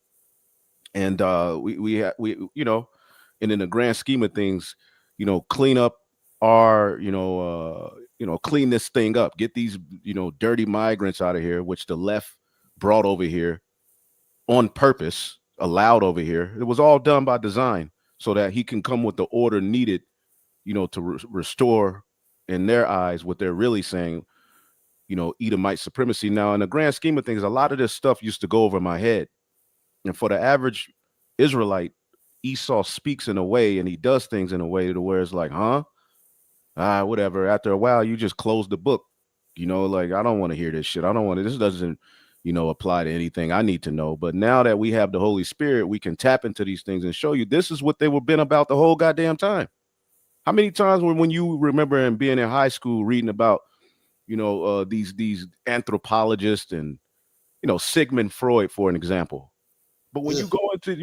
And we and in the grand scheme of things, clean up our, clean this thing up, get these, dirty migrants out of here, which the left brought over here on purpose, allowed over here. It was all done by design so that he can come with the order needed, to restore in their eyes what they're really saying, Edomite supremacy. Now, in the grand scheme of things, a lot of this stuff used to go over my head. And for the average Israelite, Esau speaks in a way and he does things in a way to where it's like, whatever. After a while, you just close the book, like, I don't want to hear this shit. This doesn't, apply to anything I need to know. But now that we have the Holy Spirit, we can tap into these things and show you this is what they were been about the whole goddamn time. How many times when you remember and being in high school reading about, these anthropologists and, Sigmund Freud, for an example. But when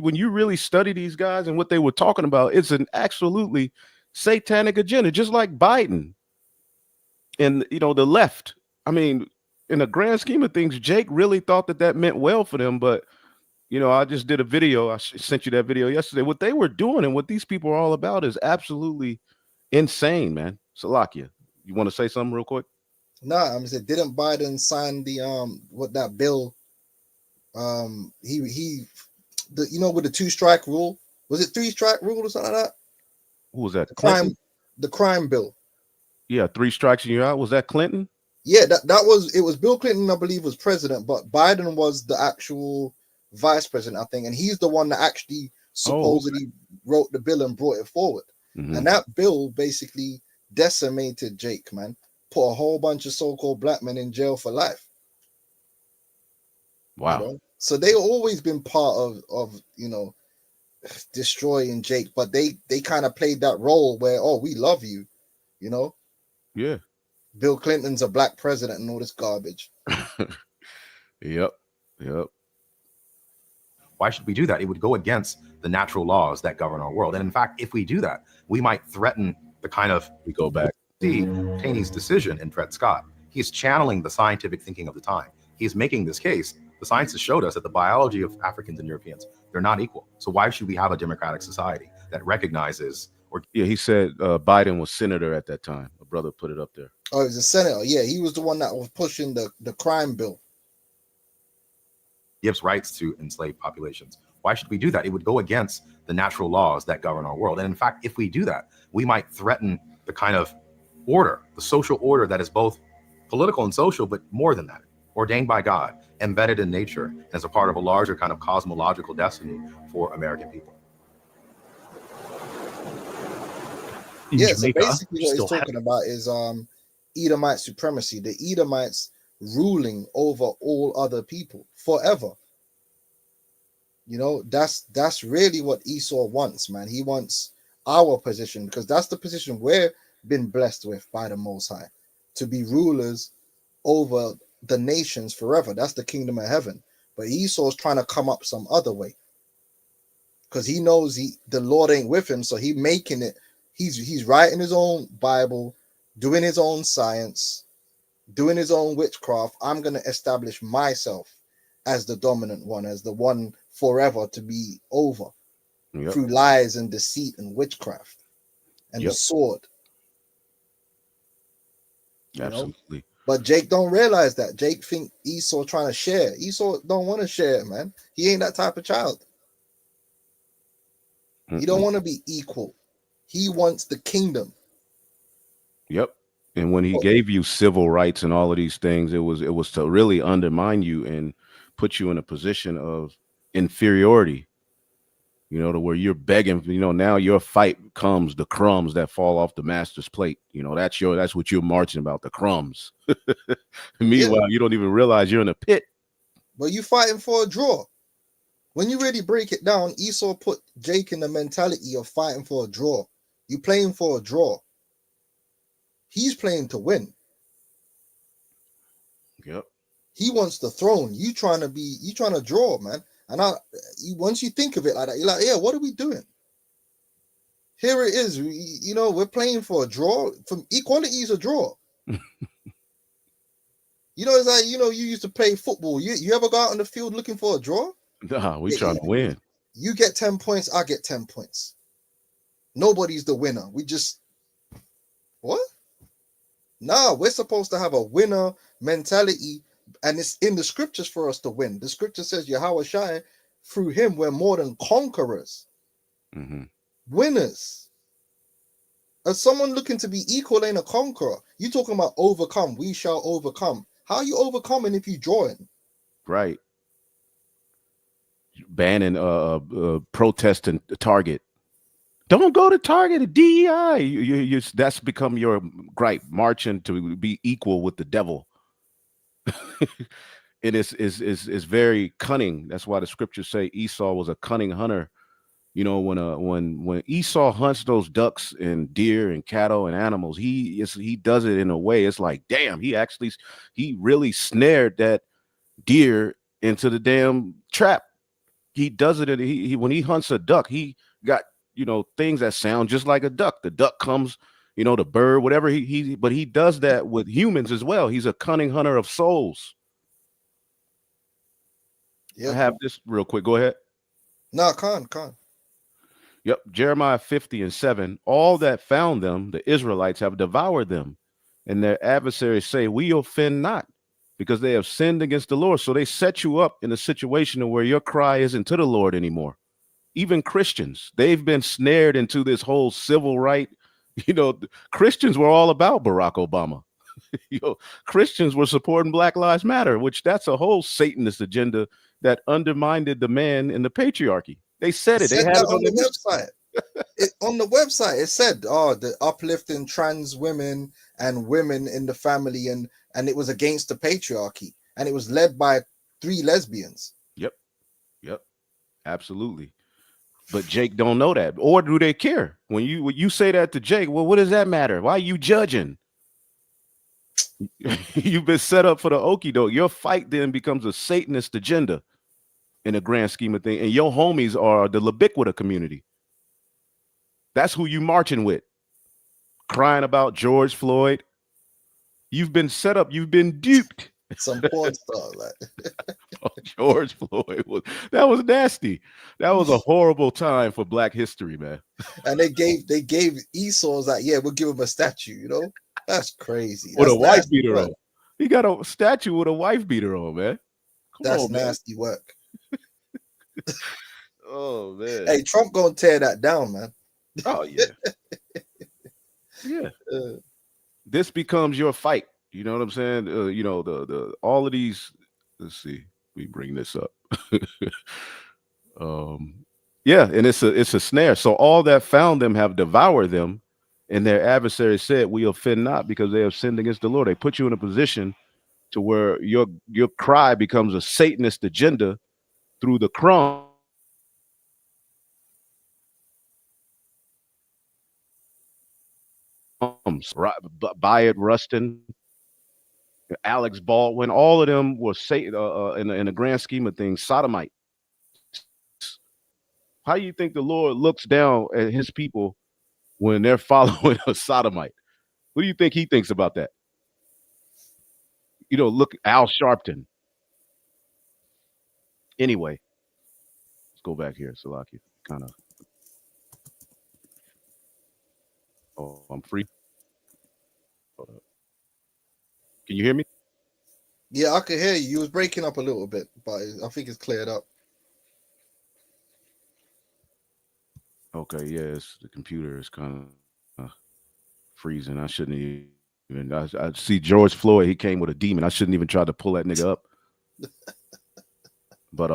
when you really study these guys and what they were talking about, it's an absolutely satanic agenda, just like Biden and, the left. I mean, in the grand scheme of things, Jake really thought that meant well for them. But, I just did a video. I sent you that video yesterday. What they were doing and what these people are all about is absolutely insane, man. Salakia, you want to say something real quick? No, I'm saying, didn't Biden sign the that bill? With the 2-strike rule. Was it 3-strike rule or something like that? Who was that? the crime bill. Yeah, 3 strikes and you're out. Was that Clinton? Yeah, it was Bill Clinton, I believe, was president, but Biden was the actual vice president, I think, and he's the one that actually supposedly wrote the bill and brought it forward. And that bill basically decimated Jake, man. Put a whole bunch of so-called black men in jail for life. Wow. You know? So they always been part of destroying Jake, but they kind of played that role where, oh, we love you, you know. Yeah. Bill Clinton's a black president and all this garbage. Yep. Why should we do that? It would go against the natural laws that govern our world. And in fact, if we do that, we might threaten the kind of, we go back, see Taney's decision in Dred Scott. He's channeling the scientific thinking of the time. He's making this case. The science has showed us that the biology of Africans and Europeans, they're not equal. So why should we have a democratic society that recognizes Yeah, he said Biden was senator at that time. A brother put it up there. Oh, he was a senator. Yeah, he was the one that was pushing the crime bill. gives rights to enslaved populations. Why should we do that? It would go against the natural laws that govern our world. And in fact, if we do that, we might threaten the kind of order, the social order that is both political and social, but more than that, ordained by God, embedded in nature, as a part of a larger kind of cosmological destiny for American people. Yeah, so basically what he's talking about is Edomite supremacy, the Edomites ruling over all other people forever. You know, that's really what Esau wants, man. He wants our position, because that's the position we've been blessed with by the Most High, to be rulers over the nations forever. That's the kingdom of heaven. But Esau's trying to come up some other way, because he knows the Lord ain't with him, so he's making it. He's writing his own Bible, doing his own science, doing his own witchcraft. I'm going to establish myself as the dominant one, as the one forever to be over, through lies and deceit and witchcraft and the sword. Absolutely. Know? But Jake don't realize that. Jake think Esau trying to share. Esau don't want to share, man. He ain't that type of child. He don't want to be equal. He wants the kingdom. Yep. And when he gave you civil rights and all of these things, it was to really undermine you and put you in a position of inferiority, you know, to where you're begging, you know, now your fight comes the crumbs that fall off the master's plate. You know, that's what you're marching about, the crumbs. Meanwhile, you don't even realize you're in a pit. But you fighting for a draw. When you really break it down, Esau put Jake in the mentality of fighting for a draw. You playing for a draw. He's playing to win. Yep. He wants the throne. You trying to draw, man. And once you think of it like that, you're like, yeah, what are we doing? Here it is. You know, we're playing for a draw. From equality is a draw. You know, it's like, you know, you used to play football. You ever go out on the field looking for a draw? Nah, we trying to win. You get 10 points, I get 10 points. Nobody's the winner. We just, what? Nah, we're supposed to have a winner mentality, and it's in the scriptures for us to win. The scripture says, Yahweh Shai, through him, we're more than conquerors. Winners. As someone looking to be equal ain't a conqueror. You talking about overcome. We shall overcome. How are you overcoming if you drawing? Right. Banning protesting Target. Don't go to Target at DEI. You that's become your gripe, marching to be equal with the devil. It is very cunning. That's why the scriptures say Esau was a cunning hunter. You know, when Esau hunts those ducks and deer and cattle and animals, he does it in a way. It's like, damn, he really snared that deer into the damn trap. He does it. When he hunts a duck, he got, you know, things that sound just like a duck. The duck comes, you know, the bird, whatever but he does that with humans as well. He's a cunning hunter of souls. I have this real quick. Go ahead. No, con. Yep. Jeremiah 50:7. All that found them, the Israelites, have devoured them, and their adversaries say, we offend not, because they have sinned against the Lord. So they set you up in a situation where your cry isn't to the Lord anymore. Even Christians, they've been snared into this whole civil right Christians were all about Barack Obama. Christians were supporting Black Lives Matter, which that's a whole Satanist agenda that undermined the man in the patriarchy. They said it. They had it on the website. On the website, it said, the uplifting trans women and women in the family, and it was against the patriarchy, and it was led by 3 lesbians. Yep, absolutely. But Jake don't know that, or do they care? When you say that to Jake, well, what does that matter? Why are you judging? You've been set up for the okie doke. Your fight then becomes a Satanist agenda in the grand scheme of things, and your homies are the Labiquita community. That's who you marching with, crying about George Floyd. You've been set up. You've been duped. Some porn star, George Floyd that was nasty. That was a horrible time for Black history, man. And they gave Esau's we'll give him a statue. That's crazy. With a wife beater on. He got a statue with a wife beater on, man. That's nasty work. Oh man. Hey, Trump gonna tear that down, man. Oh yeah. Yeah. This becomes your fight. You know what I'm saying? The all of these. Let's see. We bring this up. Yeah, and it's a snare. So all that found them have devoured them, and their adversaries said, "We offend not, because they have sinned against the Lord." They put you in a position to where your cry becomes a Satanist agenda through the crumb. Bayard Rustin, Alex Baldwin, all of them were in the grand scheme of things, sodomite. How do you think the Lord looks down at his people when they're following a sodomite? What do you think he thinks about that? Look, Al Sharpton. Anyway, let's go back here, Salaki. Kind of. Oh, I'm free. Hold up. Can you hear me? Yeah, I can hear you. You was breaking up a little bit, but I think it's cleared up. Okay, yes, the computer is kind of freezing. I shouldn't even. I see George Floyd. He came with a demon. I shouldn't even try to pull that nigga up. But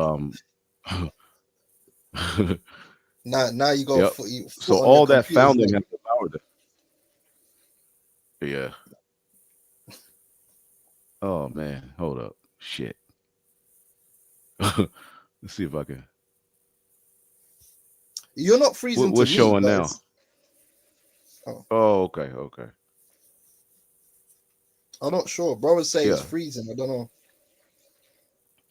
now you go. Yep. So all that found them have devoured them. Yeah. Oh man, hold up. Shit. Let's see if I can. You're not freezing. What's showing now? Oh, okay. I'm not sure. Brothers say it's freezing. I don't know.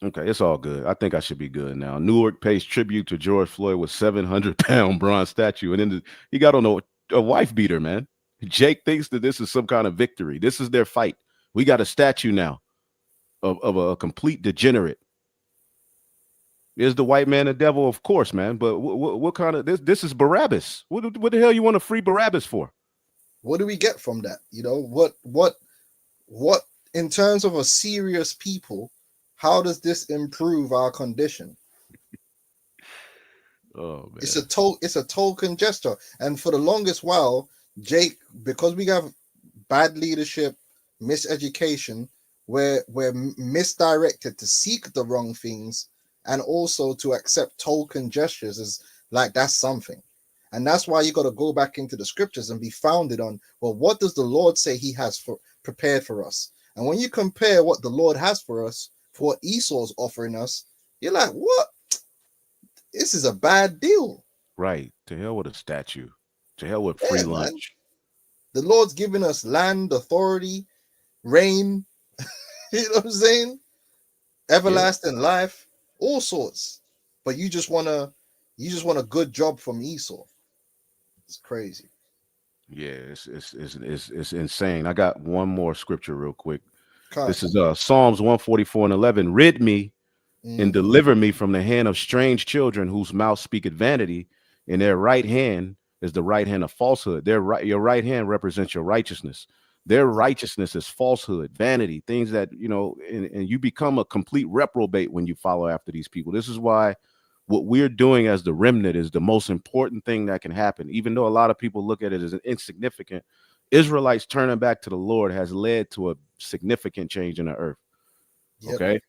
Okay, it's all good. I think I should be good now. Newark pays tribute to George Floyd with 700-pound bronze statue, and then he got on a wife beater, man. Jake thinks that this is some kind of victory. This is their fight. We got a statue now of a complete degenerate. Is the white man the devil? Of course, man. But what kind of this is Barabbas? What the hell you want to free Barabbas for? What do we get from that? What in terms of a serious people, how does this improve our condition? Oh man. It's a token gesture. And for the longest while, Jake, because we have bad leadership, miseducation, we're misdirected to seek the wrong things, and also to accept token gestures as like that's something. And that's why you got to go back into the scriptures and be founded on, well, what does the Lord say he has prepared for us? And when you compare what the Lord has for us for what Esau's offering us, you're like, what? This is a bad deal. Right. To hell with a statue. To hell with free lunch. Man. The Lord's giving us land, authority, reign, you know what I'm saying? Everlasting life, all sorts. But you just want a good job from Esau. It's crazy. Yeah, it's insane. I got one more scripture real quick. This is Psalms 144:11. Rid me and deliver me from the hand of strange children whose mouth speaketh vanity, and their right hand is the right hand of falsehood. Your right hand represents your righteousness. Their righteousness is falsehood, vanity, things that, and you become a complete reprobate when you follow after these people. This is why what we're doing as the remnant is the most important thing that can happen. Even though a lot of people look at it as an insignificant, Israelites turning back to the Lord has led to a significant change in the earth. Yep. Okay.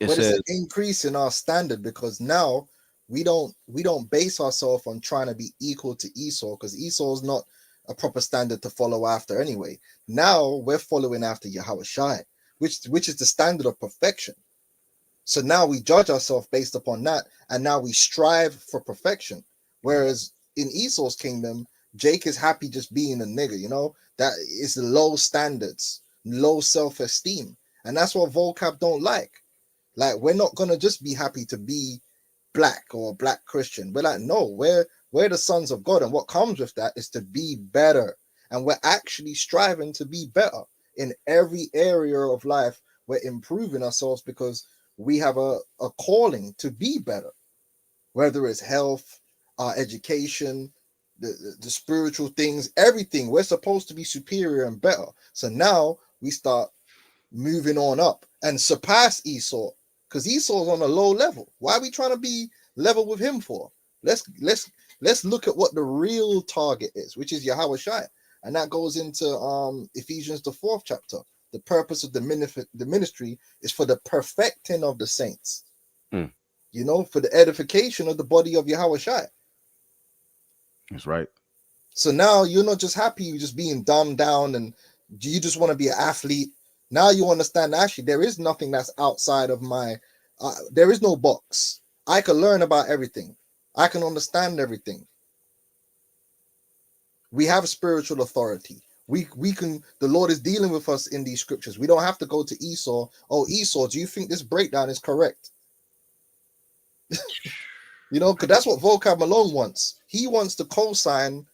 It But says, it's an increase in our standard, because now we don't base ourselves on trying to be equal to Esau, because Esau is not a proper standard to follow after anyway. Now we're following after Yahushua, which is the standard of perfection. So now we judge ourselves based upon that, and now we strive for perfection. Whereas in Esau's kingdom, Jake is happy just being a nigga, you know? That is low standards, low self-esteem. And that's what vocab don't like. Like, we're not gonna just be happy to be black or black Christian. We're like, no, we're the sons of God, and what comes with that is to be better. And we're actually striving to be better in every area of life. We're improving ourselves because we have a calling to be better, whether it's health, education, the spiritual things, everything. We're supposed to be superior and better. So now we start moving on up and surpass Esau, because Esau's on a low level. Why are we trying to be level with him for? Let's look at what the real target is, which is Yahushua, and that goes into Ephesians the 4th chapter. The purpose of the ministry is for the perfecting of the saints, you know, for the edification of the body of Yahushua. that's right. So now you're not just happy you just being dumbed down and you just want to be an athlete. Now you understand, actually there is nothing that's outside of my there is no box. I can learn about everything. I can understand everything. We have spiritual authority. We can, the Lord is dealing with us in these scriptures. We don't have to go to Esau. Oh, Esau, do you think this breakdown is correct? You know, because that's what Vocab Malone wants. He wants to co-sign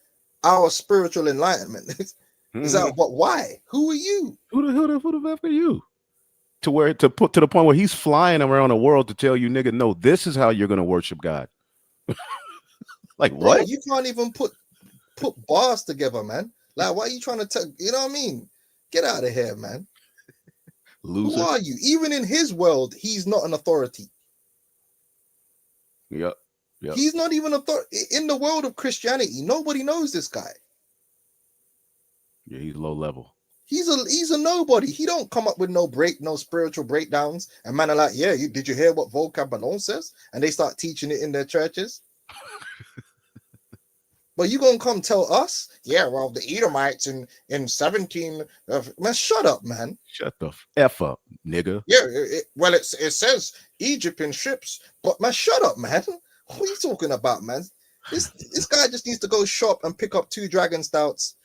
our spiritual enlightenment. Is that, but why? Who are you? Who the F are you? To put to the point where he's flying around the world to tell you, nigga, no, this is how you're gonna worship God. Like, what? Bro, you can't even put bars together, man. Like, why are you trying to tell? You know what I mean? Get out of here, man. Loser. Who are you? Even in his world, he's not an authority. Yep. He's not even in the world of Christianity. Nobody knows this guy. Yeah, he's low level. He's a nobody. He don't come up with no spiritual breakdowns. And man are like, yeah, did you hear what Vocab Malone says? And they start teaching it in their churches. But you gonna come tell us, yeah, well, the Edomites in 17, man, shut up, man. Shut the F up, nigga. Yeah, it says Egypt in ships, but man, shut up, man. What are you talking about, man? This guy just needs to go shop and pick up 2 dragon stouts,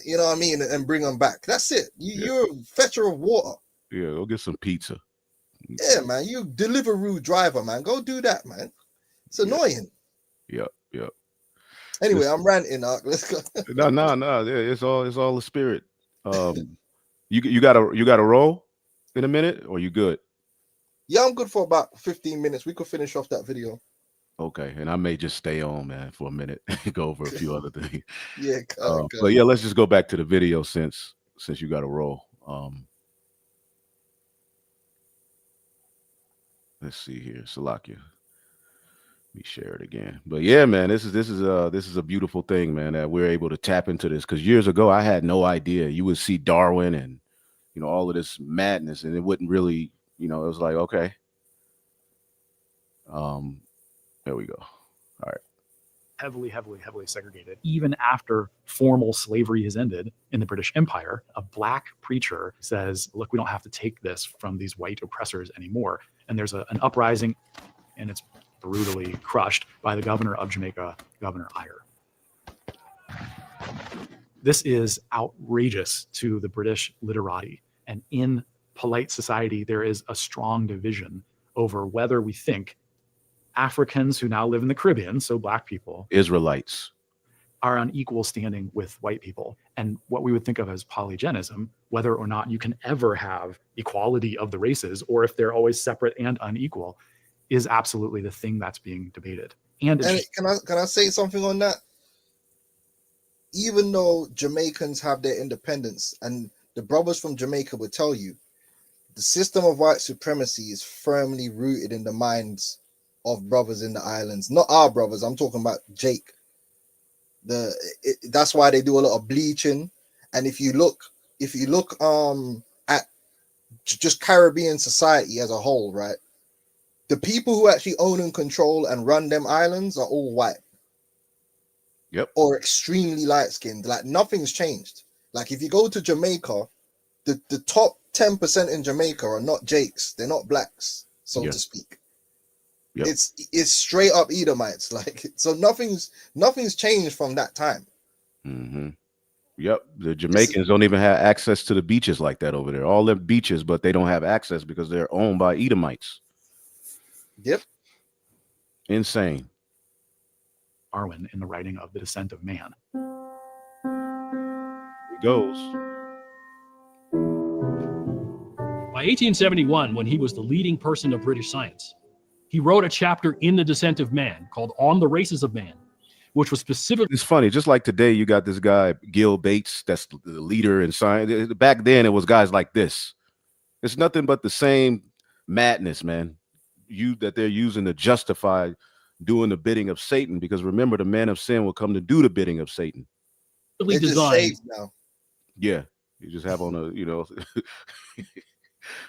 you know what I mean, and bring them back. That's it. You're a fetcher of water. Yeah, go get some pizza. Yeah, man, you Deliveroo driver, man. Go do that, man. It's annoying. Yep. Anyway, I'm ranting. Let's go. No. It's all the spirit. You got to roll in a minute, or you good? Yeah, I'm good for about 15 minutes. We could finish off that video. Okay, and I may just stay on, man, for a minute and go over a few other things. Yeah, but yeah, let's just go back to the video since you got to roll. Let's see here, Salakia. Let me share it again. But yeah, man, this is a beautiful thing, man, that we're able to tap into this, because years ago I had no idea. You would see Darwin and all of this madness, and it wouldn't really, it was like, okay. There we go. All right. Heavily segregated. Even after formal slavery has ended in the British Empire, a black preacher says, look, we don't have to take this from these white oppressors anymore. And there's an uprising, and it's brutally crushed by the governor of Jamaica, Governor Eyre. This is outrageous to the British literati. And in polite society, there is a strong division over whether we think Africans who now live in the Caribbean, so black people, Israelites, are on equal standing with white people. And what we would think of as polygenism, whether or not you can ever have equality of the races, or if they're always separate and unequal, is absolutely the thing that's being debated. And can I say something on that? Even though Jamaicans have their independence, and the brothers from Jamaica would tell you, the system of white supremacy is firmly rooted in the minds of brothers in the islands. Not our brothers. I'm talking about Jake. That's why they do a lot of bleaching. And if you look at just Caribbean society as a whole, right? The people who actually own and control and run them islands are all white. Yep. Or extremely light-skinned. Like nothing's changed. Like if you go to Jamaica, the top 10% in Jamaica are not Jakes. They're not blacks, so to speak. Yep. It's straight up Edomites. Like so nothing's changed from that time. Mm-hmm. Yep. The Jamaicans don't even have access to the beaches like that over there. All the beaches, but they don't have access because they're owned by Edomites. Yep. Insane. Darwin in the writing of The Descent of Man. He goes. By 1871, when he was the leading person of British science, he wrote a chapter in The Descent of Man called On the Races of Man, which was specifically... It's funny, just like today, you got this guy, Gil Bates, that's the leader in science. Back then, it was guys like this. It's nothing but the same madness, man, that they're using to justify doing the bidding of Satan, because remember, the man of sin will come to do the bidding of Satan. They're just saved now. Yeah, you just have on a,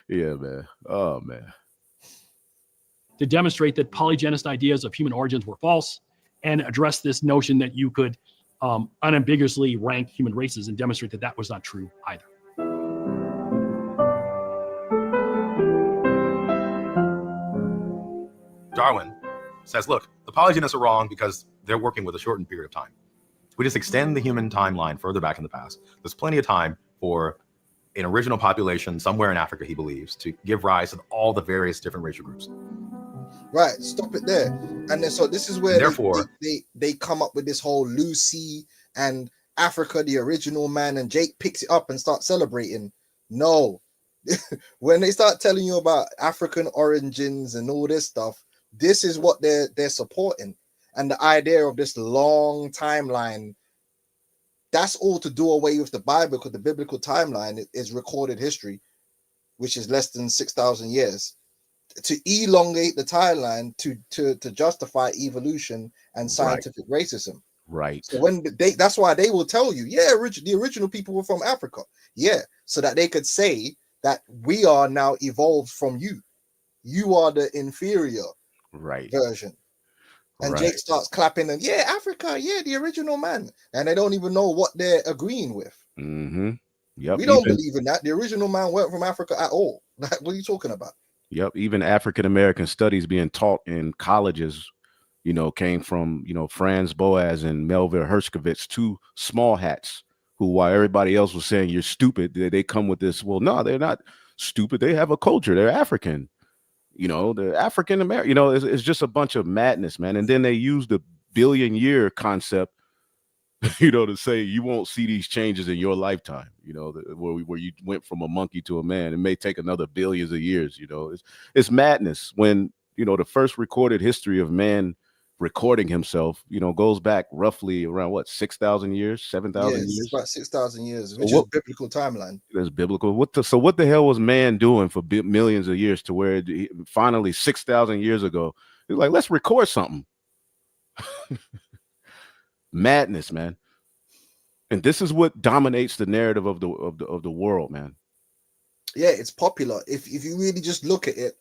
yeah, man. Oh, man. To demonstrate that polygenist ideas of human origins were false and address this notion that you could unambiguously rank human races and demonstrate that that was not true either. Darwin says, look, the polygenists are wrong because they're working with a shortened period of time. We just extend the human timeline further back in the past. There's plenty of time for an original population somewhere in Africa, he believes, to give rise to all the various different racial groups. Right, stop it there. And then so this is where therefore they come up with this whole Lucy and Africa, the original man, and Jake picks it up and starts celebrating. No. When they start telling you about African origins and all this stuff, this is what they're supporting. And the idea of this long timeline, that's all to do away with the Bible, because the biblical timeline is recorded history, which is less than 6,000 years. To elongate the timeline to justify evolution and scientific racism. Right. So that's why they will tell you, yeah, the original people were from Africa. Yeah. So that they could say that we are now evolved from you. You are the inferior version. And Jake starts clapping and Africa, the original man. And they don't even know what they're agreeing with. Mm-hmm. Yep. We don't believe in that. The original man weren't from Africa at all. Like, what are you talking about? Yep. Even African-American studies being taught in colleges, came from, Franz Boas and Melville Herskovitz, two small hats who, while everybody else was saying you're stupid, they come with this. Well, no, they're not stupid. They have a culture. They're African. The African American, it's just a bunch of madness, man. And then they use the billion-year concept, to say you won't see these changes in your lifetime, where you went from a monkey to a man. It may take another billions of years, it's madness when, the first recorded history of man recording himself, goes back roughly around 6,000 years, 7,000 years? It's about 6,000 years, which is biblical timeline. That's biblical. What the hell was man doing for millions of years to where finally 6,000 years ago, it's like, let's record something. Madness, man. And this is what dominates the narrative of the world, man. Yeah, it's popular. If you really just look at it,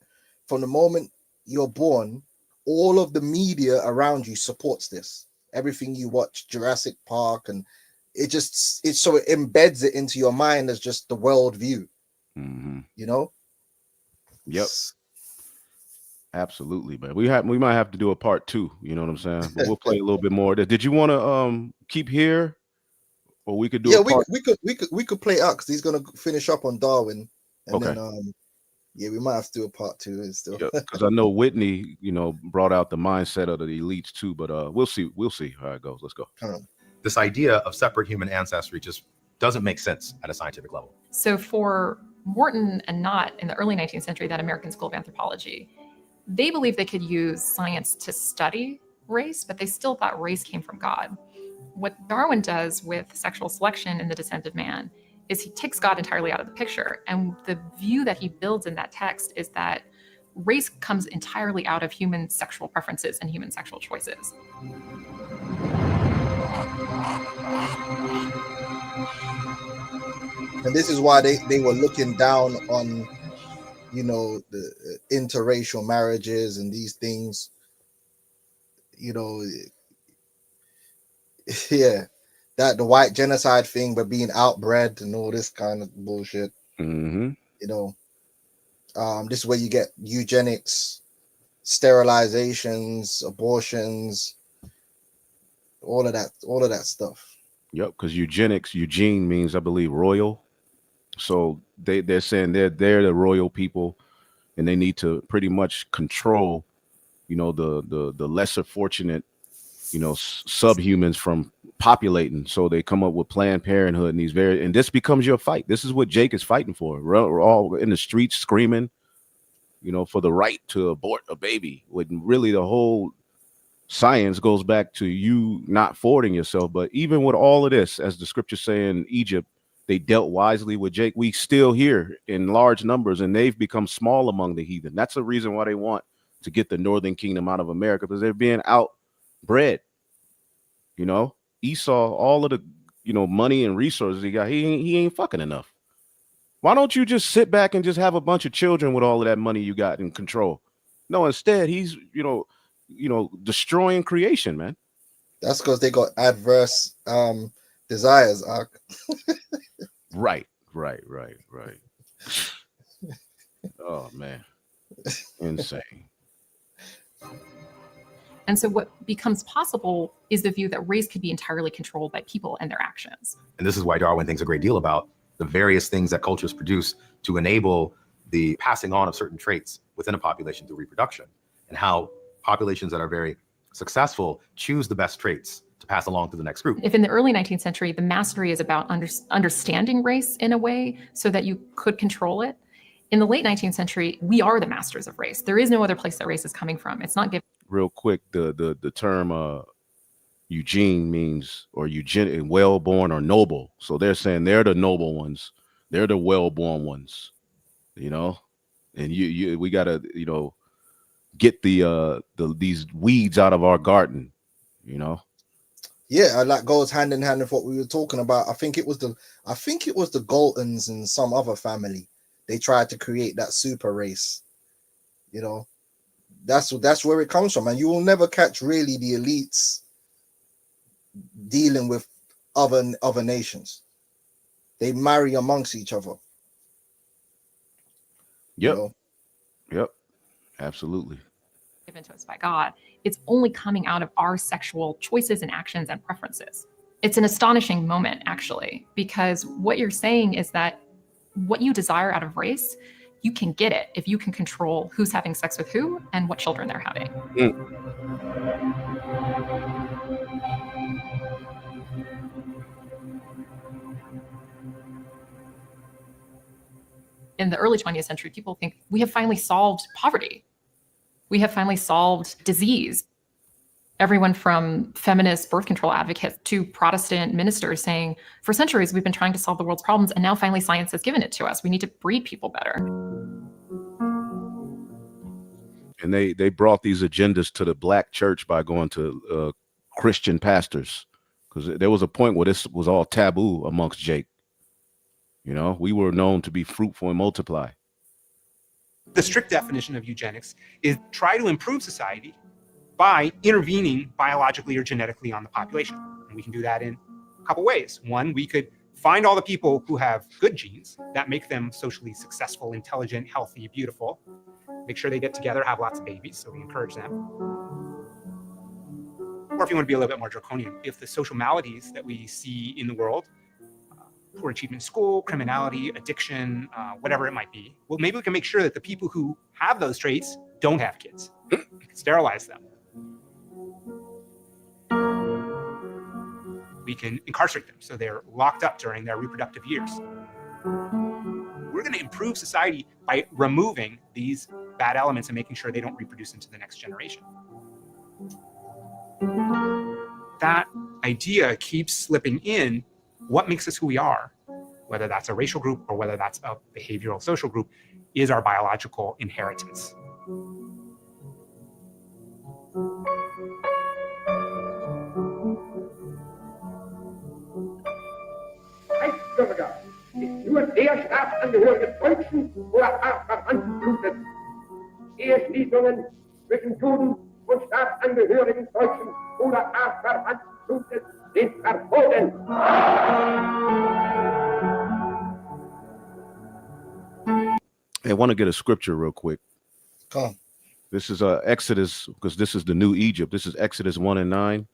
from the moment you're born, all of the media around you supports this. Everything you watch, Jurassic Park, and it embeds it into your mind as just the world view. Mm-hmm. Yep. Absolutely, man. We might have to do a part 2. You know what I'm saying? But we'll play a little bit more. Did you want to keep here, or we could do? We could play out because he's gonna finish up on Darwin, and then we might have to do a part 2 still. Because I know Whitney, brought out the mindset of the elites too. But we'll see how it goes. Let's go. This idea of separate human ancestry just doesn't make sense at a scientific level. So for Morton and Knott in the early 19th century, that American School of Anthropology, they believed they could use science to study race, but they still thought race came from God. What Darwin does with sexual selection in The Descent of Man is he takes God entirely out of the picture. And the view that he builds in that text is that race comes entirely out of human sexual preferences and human sexual choices. And this is why they were looking down on, you know, the interracial marriages and these things, you know. Yeah, that the white genocide thing, but being outbred and all this kind of bullshit. Mm-hmm. You know, this is where you get eugenics, sterilizations, abortions, all of that stuff. Yep, because eugenics, Eugene means, I believe, royal. So they're saying they're the royal people, and they need to pretty much control, you know, the lesser fortunate, you know, subhumans from populating. So they come up with Planned Parenthood and and this becomes your fight. This is what Jake is fighting for. We're all in the streets screaming, you know, for the right to abort a baby. When really the whole science goes back to you not forwarding yourself. But even with all of this, as the scriptures say in Egypt, they dealt wisely with Jake. We still here in large numbers, and they've become small among the heathen. That's the reason why they want to get the northern kingdom out of America, because they're being outbred. You know, Esau, all of the, you know, money and resources he got, he ain't fucking enough. Why don't you just sit back and just have a bunch of children with all of that money you got in control? No, instead he's, you know, destroying creation, man. That's because they got adverse desires. Right. Oh man, insane. And so what becomes possible is the view that race could be entirely controlled by people and their actions. And this is why Darwin thinks a great deal about the various things that cultures produce to enable the passing on of certain traits within a population through reproduction, and how populations that are very successful choose the best traits to pass along to the next group. If in the early 19th century, the mastery is about understanding race in a way so that you could control it, in the late 19th century, we are the masters of race. There is no other place that race is coming from. It's not given. Real quick, the term Eugene means, or Eugene, well-born or noble. So they're saying they're the noble ones. They're the well-born ones, you know, and we gotta, you know, get these weeds out of our garden, you know. Yeah, and that goes hand in hand with what we were talking about. I think it was the Galtons and some other family. They tried to create that super race, you know. That's where it comes from, and you will never catch really the elites dealing with other nations. They marry amongst each other. Yep. You know? Yep. Absolutely. Given to us by God, it's only coming out of our sexual choices and actions and preferences. It's an astonishing moment, actually, because what you're saying is that what you desire out of race, you can get it if you can control who's having sex with who and what children they're having. In the early 20th century, people think we have finally solved poverty. We have finally solved disease. Everyone from feminist birth control advocates to Protestant ministers saying, for centuries, we've been trying to solve the world's problems, and now finally science has given it to us. We need to breed people better. And they brought these agendas to the black church by going to Christian pastors, because there was a point where this was all taboo amongst Jake. You know, we were known to be fruitful and multiply. The strict definition of eugenics is try to improve society by intervening biologically or genetically on the population. And we can do that in a couple ways. One, we could find all the people who have good genes that make them socially successful, intelligent, healthy, beautiful. Make sure they get together, have lots of babies, so we encourage them. Or if you want to be a little bit more draconian, if the social maladies that we see in the world, poor achievement in school, criminality, addiction, whatever it might be, well, maybe we can make sure that the people who have those traits don't have kids. We can sterilize them. We can incarcerate them so they're locked up during their reproductive years. We're going to improve society by removing these bad elements and making sure they don't reproduce into the next generation. That idea keeps slipping in. What makes us who we are, whether that's a racial group or whether that's a behavioral social group, is our biological inheritance. Reichsbürger ist nur der staatsangehörige Deutschen oder artverwandten Blutes. Eheschließungen zwischen Juden und staatsangehörigen Deutschen oder artverwandten Blutes sind verboten. I want to get a scripture real quick. Come. This is Exodus, because this is the new Egypt. This is Exodus 1:9.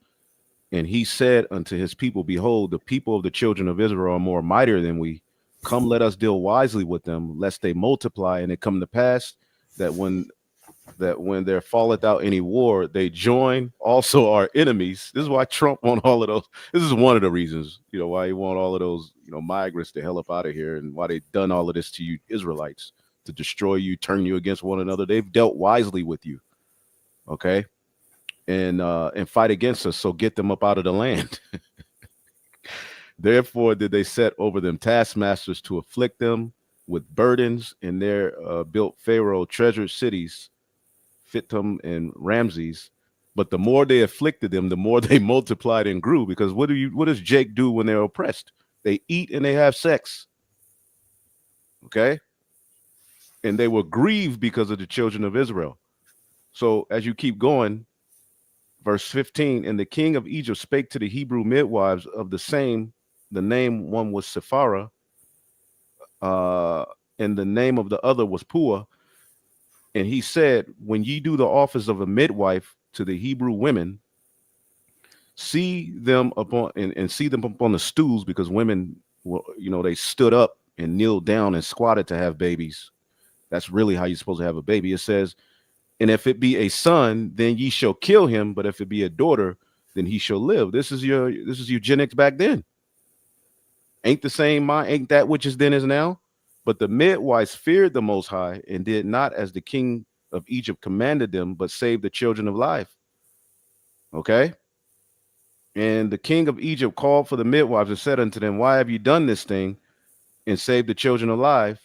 And he said unto his people, behold, the people of the children of Israel are more mightier than we. Come, let us deal wisely with them, lest they multiply. And it come to pass that when there falleth out any war, they join also our enemies. This is why Trump want all of those. This is one of the reasons, why he want all of those, migrants to hell up out of here, and why they done all of this to you Israelites, to destroy you, turn you against one another. They've dealt wisely with you. Okay. And fight against us, so get them up out of the land. Therefore did they set over them taskmasters to afflict them with burdens, and there built Pharaoh treasured cities, Fittim and Ramses. But the more they afflicted them, the more they multiplied and grew. Because what does Jake do when they're oppressed? They eat and they have sex. Okay. And they were grieved because of the children of Israel. So as you keep going, verse 15, and the king of Egypt spake to the Hebrew midwives of the same, the name one was Sephara, and the name of the other was Pua. And he said, when ye do the office of a midwife to the Hebrew women, see them upon and see them upon the stools, because women, they stood up and kneeled down and squatted to have babies. That's really how you're supposed to have a baby. It says, and if it be a son, then ye shall kill him. But if it be a daughter, then he shall live. This is eugenics back then. Ain't the same mind, ain't that which is then is now. But the midwives feared the Most High and did not as the king of Egypt commanded them, but saved the children of life. Okay. And the king of Egypt called for the midwives and said unto them, why have you done this thing and saved the children alive?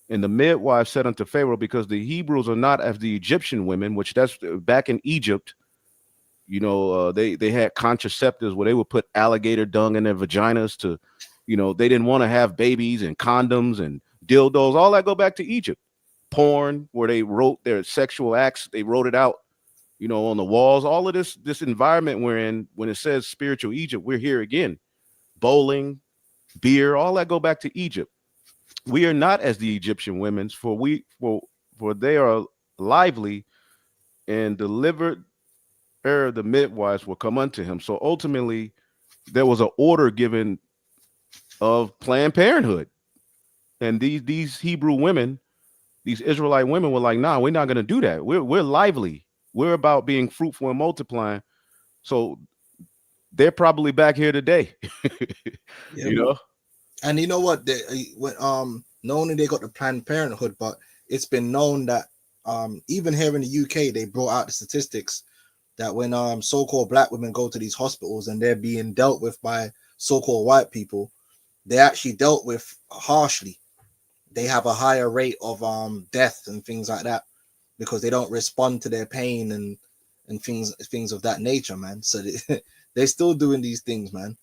And the midwife said unto Pharaoh, because the Hebrews are not as the Egyptian women, which that's back in Egypt. They had contraceptives where they would put alligator dung in their vaginas to, they didn't want to have babies, and condoms and dildos. All that go back to Egypt. Porn, where they wrote their sexual acts. They wrote it out, on the walls. All of this environment we're in, when it says spiritual Egypt, we're here again. Bowling, beer, all that go back to Egypt. We are not as the Egyptian women, for they are lively, and delivered the midwives will come unto him. So ultimately, there was an order given of Planned Parenthood, and these Hebrew women, these Israelite women, were like, "Nah, we're not going to do that. We're lively. We're about being fruitful and multiplying." So they're probably back here today. Yeah. And you know what? Not only they got the Planned Parenthood, but it's been known that even here in the UK, they brought out the statistics that when so-called black women go to these hospitals and they're being dealt with by so-called white people, they're actually dealt with harshly. They have a higher rate of death and things like that because they don't respond to their pain and things of that nature, man. So they're still doing these things, man.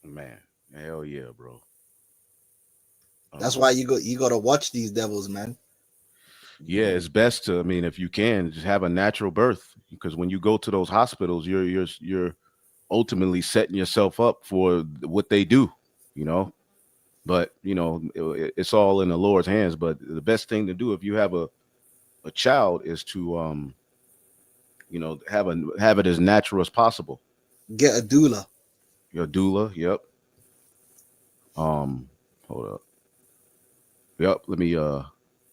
Man, hell yeah, bro. That's why you got to watch these devils, man. Yeah, it's best to, if you can, just have a natural birth, because when you go to those hospitals, you're ultimately setting yourself up for what they do, But it's all in the Lord's hands. But the best thing to do if you have a child is to have it as natural as possible. Get a doula. Your doula, yep. Hold up. Yep, let me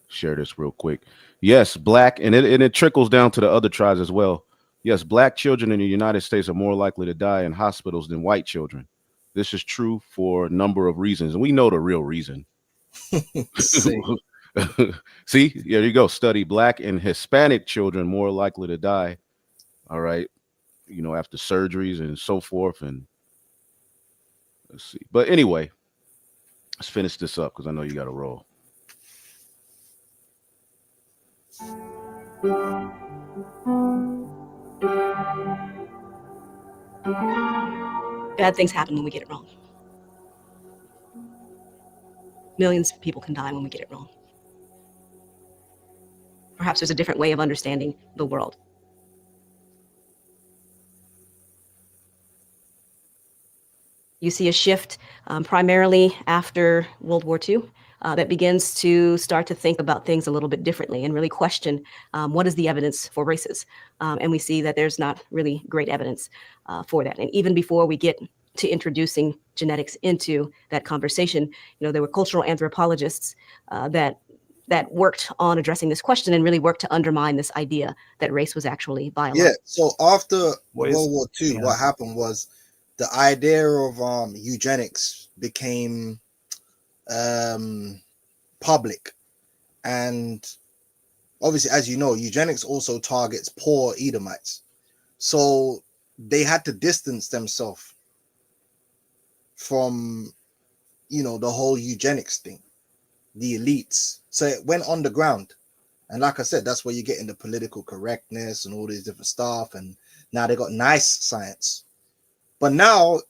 share this real quick. Yes, black, and it trickles down to the other tribes as well. Yes, black children in the United States are more likely to die in hospitals than white children. This is true for a number of reasons, and we know the real reason. See, there you go. Study: black and Hispanic children more likely to die. All right, after surgeries and so forth. And let's see. But anyway, let's finish this up because I know you got to roll. Bad things happen when we get it wrong. Millions of people can die when we get it wrong. Perhaps there's a different way of understanding the world. You see a shift primarily after World War II that begins to start to think about things a little bit differently and really question what is the evidence for races. And we see that there's not really great evidence for that. And even before we get to introducing genetics into that conversation, there were cultural anthropologists that worked on addressing this question and really worked to undermine this idea that race was actually biological. Yeah. So after World War II, what happened was the idea of eugenics became public, and obviously, as you know, eugenics also targets poor Edomites, so they had to distance themselves from the whole eugenics thing, the elites. So it went underground, and like I said, that's where you get into political correctness and all these different stuff. And now they got nice science. But now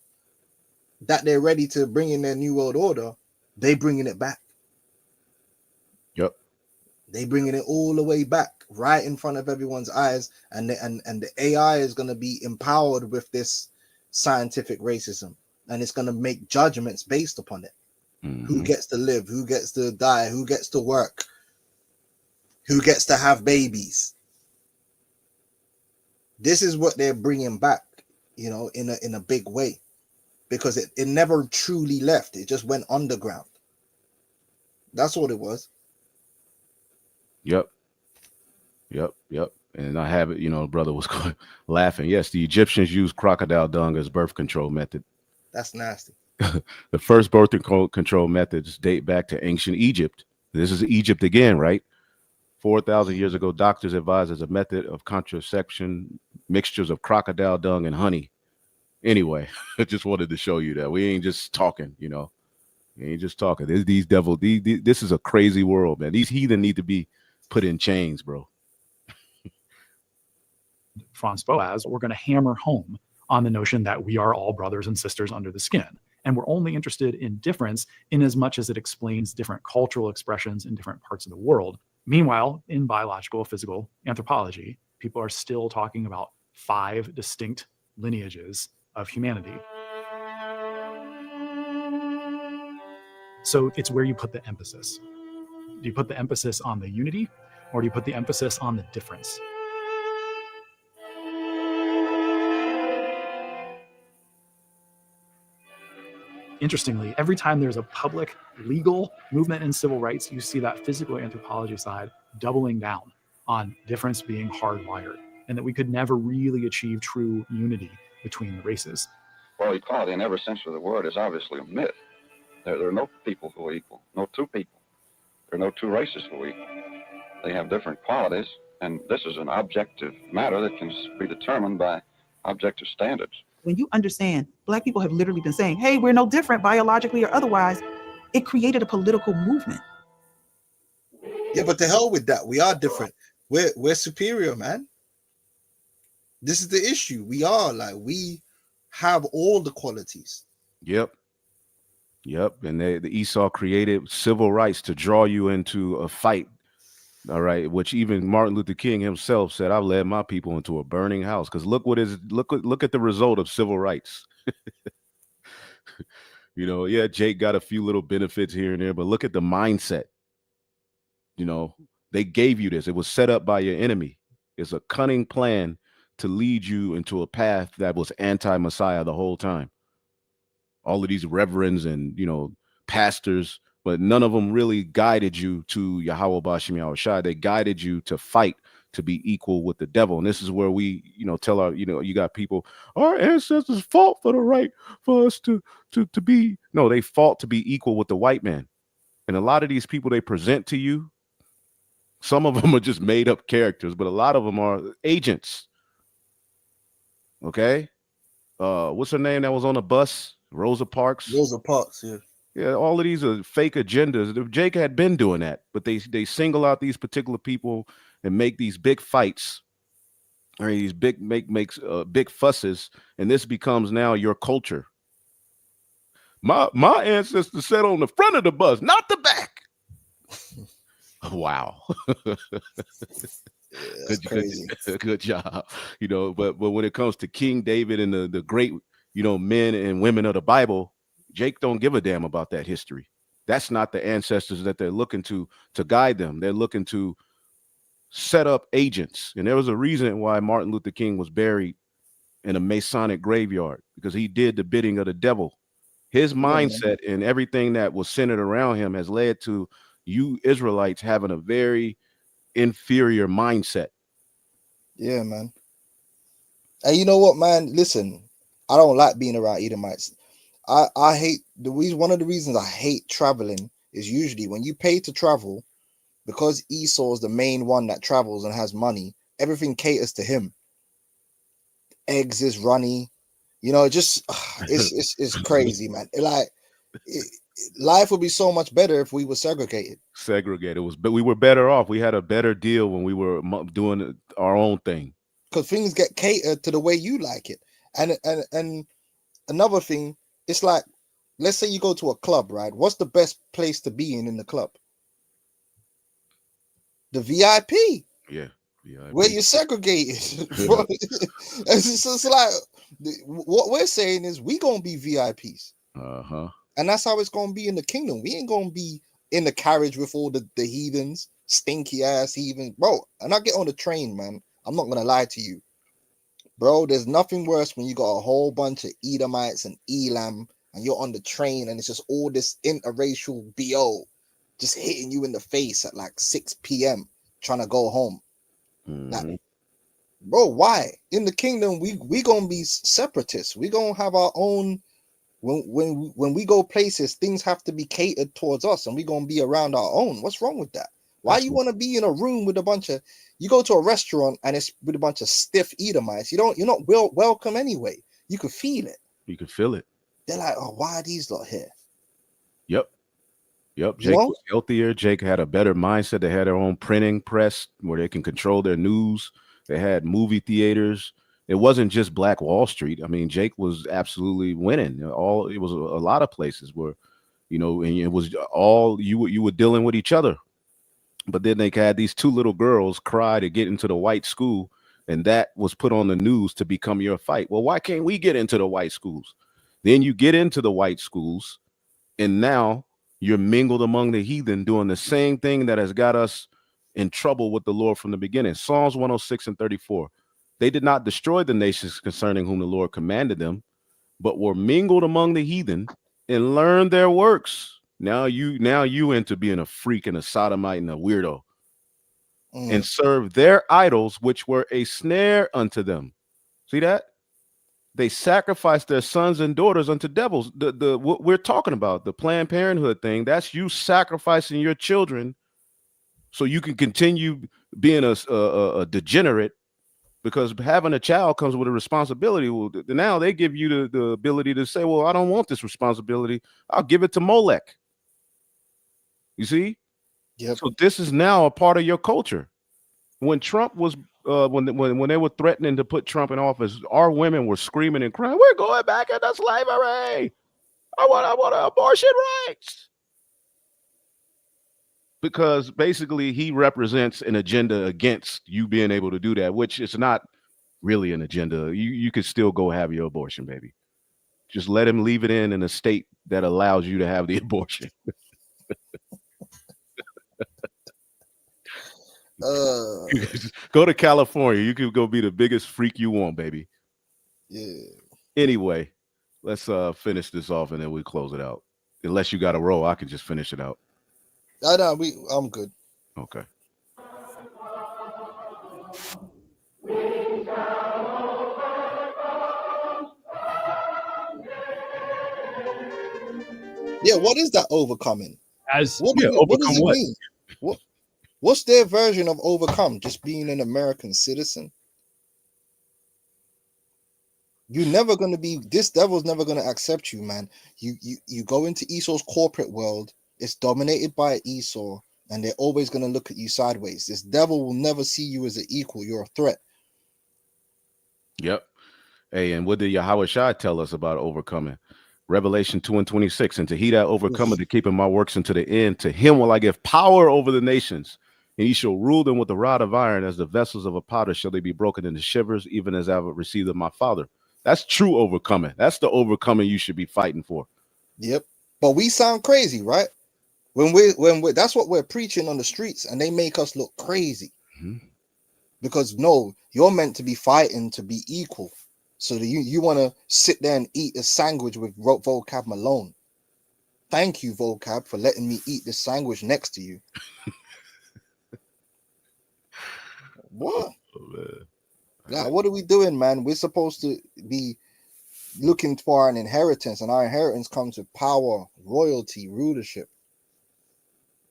that they're ready to bring in their new world order, they bringing it back. Yep. They bringing it all the way back, right in front of everyone's eyes, and the AI is going to be empowered with this scientific racism, and it's going to make judgments based upon it. Mm-hmm. Who gets to live? Who gets to die? Who gets to work? Who gets to have babies? This is what they're bringing back, in a big way, because it never truly left. It just went underground. That's what it was. Yep. And I have it, brother was laughing. Yes, the Egyptians used crocodile dung as birth control method. That's nasty. The first birth control methods date back to ancient Egypt. This is Egypt again, right? 4,000 years ago, doctors advised as a method of contraception mixtures of crocodile dung and honey. Anyway, I just wanted to show you that we ain't just talking, We ain't just talking. These devil, this is a crazy world, man. These heathen need to be put in chains, bro. Franz Boas, we're going to hammer home on the notion that we are all brothers and sisters under the skin. And we're only interested in difference in as much as it explains different cultural expressions in different parts of the world. Meanwhile, in biological physical anthropology, people are still talking about 5 distinct lineages of humanity. So it's where you put the emphasis. Do you put the emphasis on the unity, or do you put the emphasis on the difference? Interestingly, every time there's a public legal movement in civil rights, you see that physical anthropology side doubling down on difference being hardwired, and that we could never really achieve true unity between the races. Well, equality in every sense of the word is obviously a myth. There are no people who are equal, no two people. There are no two races who are equal. They have different qualities, and this is an objective matter that can be determined by objective standards. When you understand, Black people have literally been saying, hey, we're no different biologically or otherwise, it created a political movement. Yeah, but to hell with that. We are different. We're superior, man. This is the issue. We have all the qualities. Yep. And the Esau created civil rights to draw you into a fight. All right, which even Martin Luther King himself said, "I've led my people into a burning house." Because look at the result of civil rights. Jake got a few little benefits here and there, but look at the mindset. They gave you this. It was set up by your enemy. It's a cunning plan to lead you into a path that was anti-Messiah the whole time. All of these reverends and pastors, but none of them really guided you to Yahweh Bashim Yahushua. They guided you to fight to be equal with the devil. And this is where we, tell our, you got people, our ancestors fought for the right for us to be. No, they fought to be equal with the white man. And a lot of these people they present to you, some of them are just made up characters, but a lot of them are agents. Okay. What's her name that was on the bus? Rosa Parks. Yeah. Yeah, all of these are fake agendas. Jake had been doing that, but they single out these particular people and make these big fights or these big fusses, and this becomes now your culture. My ancestors sat on the front of the bus, not the back. Wow. Good job. But when it comes to King David and the great, men and women of the Bible, Jake don't give a damn about that history. That's not the ancestors that they're looking to guide them. They're looking to set up agents. And there was a reason why Martin Luther King was buried in a Masonic graveyard, because he did the bidding of the devil. His mindset and everything that was centered around him has led to you Israelites having a very inferior mindset. Yeah, man. And you know what, man? Listen, I don't like being around Edomites. I hate one of the reasons I hate traveling is usually when you pay to travel, because Esau is the main one that travels and has money, everything caters to him. Eggs is runny, just it's crazy, man. Life would be so much better if we were segregated. But we were better off. We had a better deal when we were doing our own thing, because things get catered to the way you like it. And another thing, it's like, let's say you go to a club, right? What's the best place to be in the club? The VIP. Yeah, VIP. Where you're segregated. It's like, what we're saying is we gonna be VIPs. And that's how it's gonna be in the kingdom. We ain't gonna be in the carriage with all the heathens, stinky ass heathens, bro. And I get on the train, man. I'm not gonna lie to you, bro. There's nothing worse when you got a whole bunch of Edomites and Elam, and you're on the train, and it's just all this interracial BO just hitting you in the face at like 6 p.m. trying to go home. Like, bro, why? In the kingdom, we gonna be separatists. We gonna have our own. When we go places, things have to be catered towards us, and we gonna be around our own. What's wrong with that? Why you want to be in a room with a bunch of? You go to a restaurant and it's with a bunch of stiff Edomites. You're not welcome anyway. You can feel it. You can feel it. They're like, oh, why are these lot here? Yep. Jake was healthier. Jake had a better mindset. They had their own printing press where they can control their news. They had movie theaters. It wasn't just Black Wall Street. I mean, Jake was absolutely winning. It was a lot of places where, and it was all you were dealing with each other. But then they had these two little girls cry to get into the white school, and that was put on the news to become your fight. Well, why can't we get into the white schools? Then you get into the white schools, and now you're mingled among the heathen doing the same thing that has got us in trouble with the Lord from the beginning. Psalms 106 and 34. They did not destroy the nations concerning whom the Lord commanded them, but were mingled among the heathen and learned their works. Now you into being a freak and a sodomite and a weirdo, and serve their idols, which were a snare unto them. See that? They sacrificed their sons and daughters unto devils. What we're talking about, the Planned Parenthood thing, that's you sacrificing your children so you can continue being a degenerate, because having a child comes with a responsibility. Well, now they give you the ability to say, well, I don't want this responsibility. I'll give it to Molech. You see? Yep. So this is now a part of your culture. When Trump was when they were threatening to put Trump in office, our women were screaming and crying, we're going back into slavery. I want abortion rights. Because basically he represents an agenda against you being able to do that, which is not really an agenda. You could still go have your abortion, baby. Just let him leave it in a state that allows you to have the abortion. Go to California. You could go be the biggest freak you want, baby. Yeah. Anyway, let's finish this off and then we close it out. Unless you got a roll, I can just finish it out. I'm good. Okay. Yeah, what is that overcoming? What does it what? mean? What's their version of overcome? Just being an American citizen? You're never going to be, this devil's never going to accept you, man. You go into Esau's corporate world. It's dominated by Esau. and they're always going to look at you sideways. This devil will never see you as an equal. You're a threat. Yep. Hey, and what did Yahweh Shai tell us about overcoming? Revelation 2:26. And to he that overcometh, to keep in my works unto the end, to him will I give power over the nations, and he shall rule them with a rod of iron, as the vessels of a potter shall they be broken into shivers, even as I have received of my Father. That's true overcoming. That's the overcoming you should be fighting for. Yep. But we sound crazy, right? When we that's what we're preaching on the streets, and they make us look crazy. Because no, you're meant to be fighting to be equal. So that you want to sit there and eat a sandwich with vocab Malone. Thank you, vocab, for letting me eat the sandwich next to you. What? Like, what are we doing, man? We're supposed to be looking for an inheritance, and our inheritance comes with power, royalty, rulership.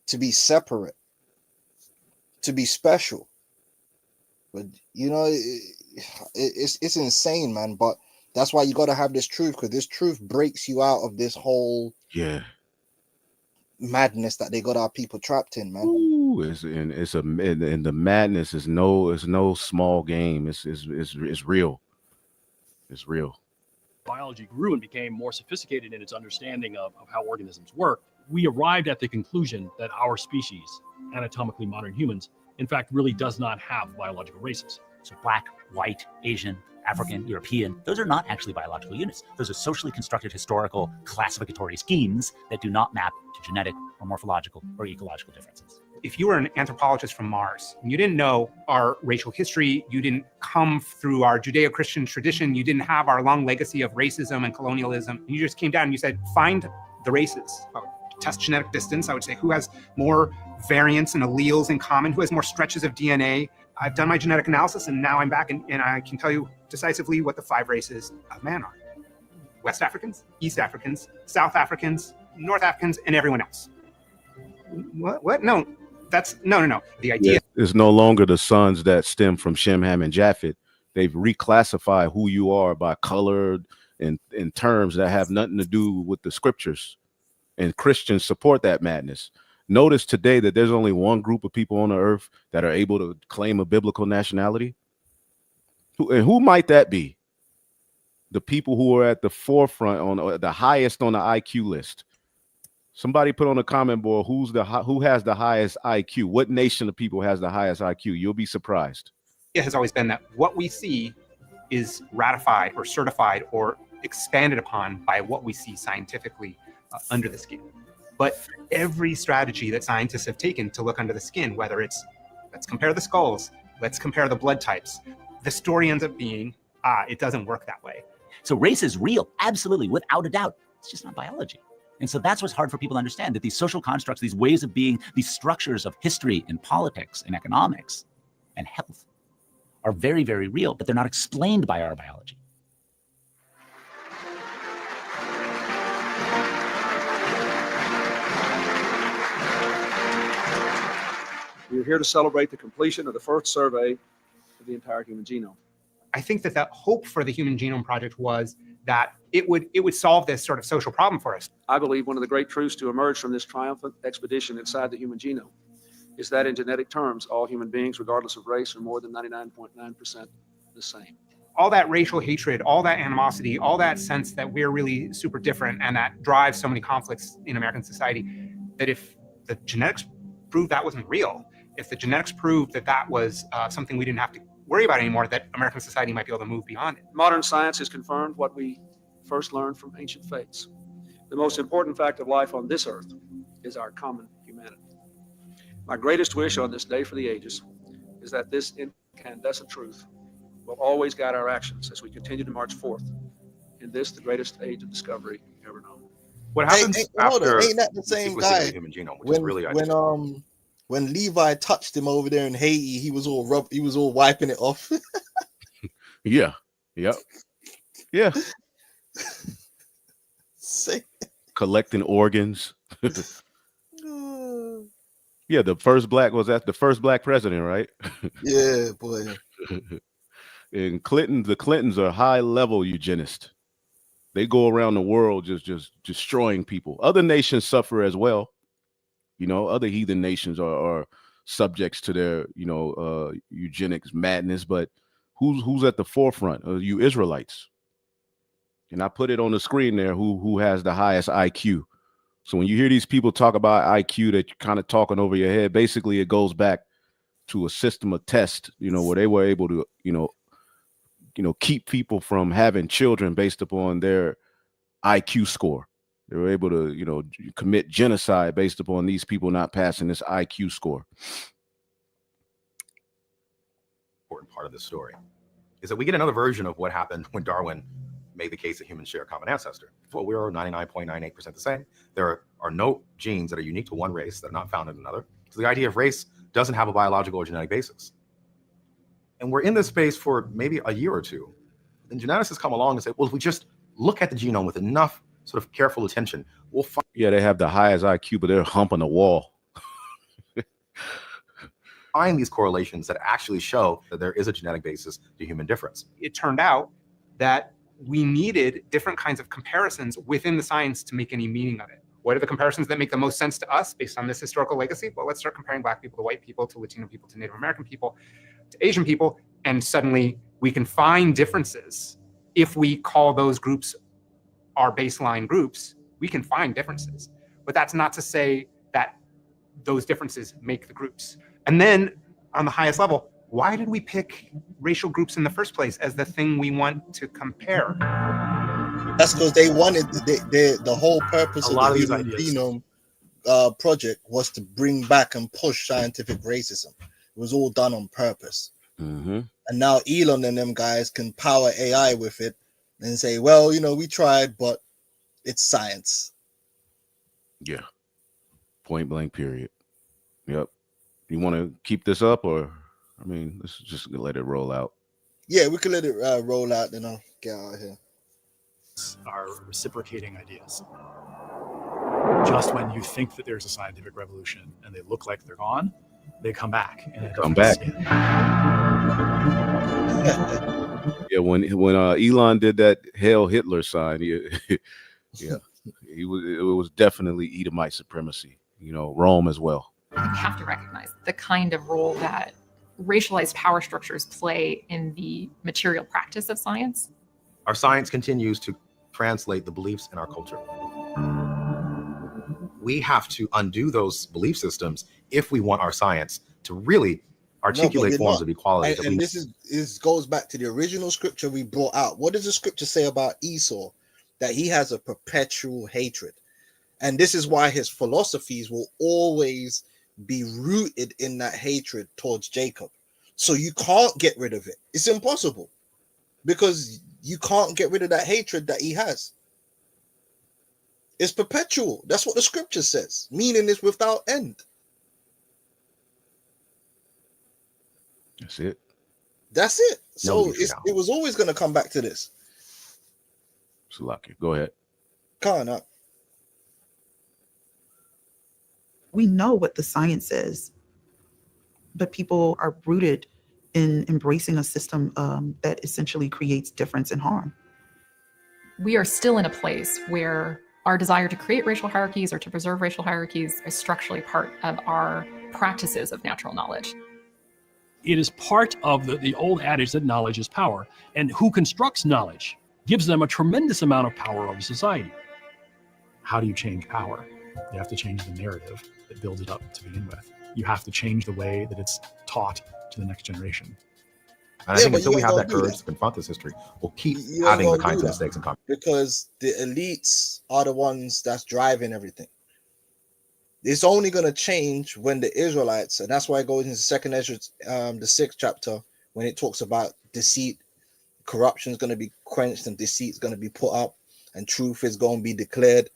To be separate, to be special. But you know, it's insane, man. But that's why you got to have this truth, because this truth breaks you out of this whole madness that they got our people trapped in, man. Ooh, and the madness is no small game. It's real. It's real. Biology grew and became more sophisticated in its understanding of how organisms work. We arrived at the conclusion that our species, anatomically modern humans, in fact, really does not have biological races. So black, white, Asian, African, European, those are not actually biological units. Those are socially constructed historical classificatory schemes that do not map to genetic or morphological or ecological differences. If you were an anthropologist from Mars, and you didn't know our racial history, you didn't come through our Judeo-Christian tradition, you didn't have our long legacy of racism and colonialism, you just came down and you said, find the races. I would test genetic distance. I would say, who has more variants and alleles in common? Who has more stretches of DNA? I've done my genetic analysis, and now I'm back, and I can tell you decisively what the 5 races of man are. West Africans, East Africans, South Africans, North Africans, and everyone else. What? No, that's no. The idea is no longer the sons that stem from Shem, Ham, and Japheth. They've reclassified who you are by color and in terms that have nothing to do with the scriptures. And Christians support that madness. Notice today that there's only one group of people on the earth that are able to claim a biblical nationality. Who might that be? The people who are at the forefront, on the highest on the IQ list. Somebody put on the comment board who has the highest IQ. What nation of people has the highest IQ? You'll be surprised. It has always been that what we see is ratified or certified or expanded upon by what we see scientifically under the skin. But every strategy that scientists have taken to look under the skin, whether it's let's compare the skulls, let's compare the blood types, the story ends up being, it doesn't work that way. So race is real, absolutely, without a doubt. It's just not biology. And so that's what's hard for people to understand, that these social constructs, these ways of being, these structures of history and politics and economics and health are very, very real, but they're not explained by our biology. We're here to celebrate the completion of the first survey of the entire human genome. I think that the hope for the Human Genome Project was that it would solve this sort of social problem for us. I believe one of the great truths to emerge from this triumphant expedition inside the human genome is that in genetic terms, all human beings, regardless of race, are more than 99.9% the same. All that racial hatred, all that animosity, all that sense that we're really super different and that drives so many conflicts in American society, that if the genetics proved that wasn't real, if the genetics proved that that was something we didn't have to worry about anymore, that American society might be able to move beyond it. Modern science has confirmed what we first learned from ancient faiths. The most important fact of life on this earth is our common humanity. My greatest wish on this day for the ages is that this incandescent truth will always guide our actions as we continue to march forth in this, the greatest age of discovery ever known. What happens after ain't that the same guy? The human genome, which is really when Levi touched him over there in Haiti, he was all wiping it off. Yeah. Yep. Yeah. Collecting organs. Yeah, the first black president, right? Yeah, boy. And the Clintons are high level eugenists. They go around the world just destroying people. Other nations suffer as well. You know, other heathen nations are subjects to their, eugenics madness, but who's at the forefront? You Israelites. And I put it on the screen there who has the highest IQ. So when you hear these people talk about IQ, that you're kind of talking over your head, basically it goes back to a system of test, where they were able to, keep people from having children based upon their IQ score. They were able to, commit genocide based upon these people not passing this IQ score. Important part of this story is that we get another version of what happened when Darwin made the case that humans share a common ancestor. Well, we are 99.98% the same. There are no genes that are unique to one race that are not found in another. So the idea of race doesn't have a biological or genetic basis. And we're in this space for maybe a year or two. And geneticists come along and say, well, if we just look at the genome with enough sort of careful attention, we'll find. Yeah, they have the highest IQ, but they're humping the wall. Find these correlations that actually show that there is a genetic basis to human difference. It turned out that we needed different kinds of comparisons within the science to make any meaning of it. What are the comparisons that make the most sense to us based on this historical legacy? Well, let's start comparing Black people to white people, to Latino people, to Native American people, to Asian people, and suddenly we can find differences. If we call those groups our baseline groups, we can find differences. But that's not to say that those differences make the groups. And then on the highest level, why did we pick racial groups in the first place as the thing we want to compare? That's because they wanted the whole purpose of the Human Genome Project was to bring back and push scientific racism. It was all done on purpose. Mm-hmm. And now Elon and them guys can power AI with it and say, well, we tried, but it's science. Yeah. Point blank, period. Yep. You want to keep this up, or, let's just let it roll out. Yeah, we can let it roll out, then I'll get out of here. Are reciprocating ideas. Just when you think that there's a scientific revolution and they look like they're gone, they come back. And Come back. Yeah, when Elon did that Hail Hitler sign, it was definitely Edomite supremacy. Rome as well. We have to recognize the kind of role that racialized power structures play in the material practice of science. Our science continues to translate the beliefs in our culture. We have to undo those belief systems if we want our science to really articulate forms of equality. And this goes back to the original scripture we brought out. What does the scripture say about Esau? That he has a perpetual hatred. And this is why his philosophies will always be rooted in that hatred towards Jacob. So you can't get rid of it. It's impossible because you can't get rid of that hatred that he has. It's perpetual. That's what the scripture says. Meaning is without end. That's it. That's it. So it was always going to come back to this. So lucky. Go ahead. Can't up. We know what the science says, but people are rooted in embracing a system that essentially creates difference and harm. We are still in a place where our desire to create racial hierarchies or to preserve racial hierarchies is structurally part of our practices of natural knowledge. It is part of the old adage that knowledge is power, and who constructs knowledge gives them a tremendous amount of power over society. How do you change power? You have to change the narrative that builds it up to begin with. You have to change the way that it's taught to the next generation. And I think until we have that courage to confront this history, we'll keep having the kinds of mistakes and because the elites are the ones that's driving everything. It's only going to change when the Israelites, and that's why it goes into Second Ezra, the 6th chapter, when it talks about deceit, corruption is going to be quenched, and deceit is going to be put up, and truth is going to be declared.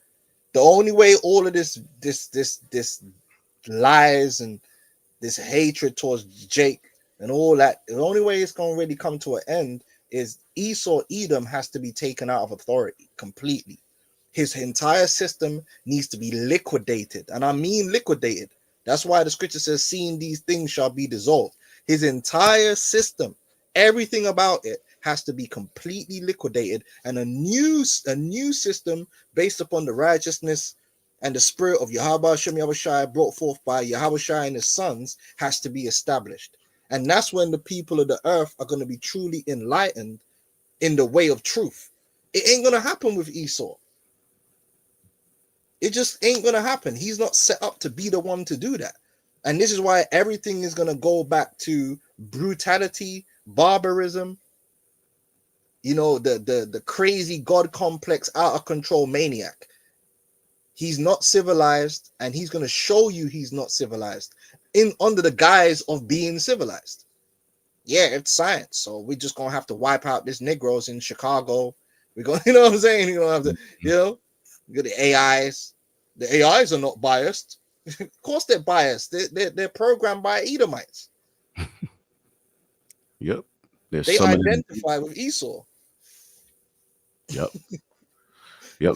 The only way all of this lies and this hatred towards Jake and all that, the only way it's going to really come to an end is Esau, Edom has to be taken out of authority completely. His entire system needs to be liquidated. And I mean liquidated. That's why the scripture says, seeing these things shall be dissolved. His entire system, everything about it has to be completely liquidated, and a new system based upon the righteousness and the spirit of Yahweh Hashem Yahushai brought forth by Yahushai and his sons has to be established. And that's when the people of the earth are going to be truly enlightened in the way of truth. It ain't going to happen with Esau. It just ain't going to happen. He's not set up to be the one to do that. And this is why everything is going to go back to brutality, barbarism, you know, the crazy God complex, out of control maniac. He's not civilized, and he's going to show you he's not civilized under the guise of being civilized. Yeah, it's science. So we're just going to have to wipe out these Negroes in Chicago. We're going, you know what I'm saying? You're going to have to, you know, you got the AIs. The AIs are not biased. Of course they're biased. They're programmed by Edomites. Yep. They identify with Esau. Yep. Yep.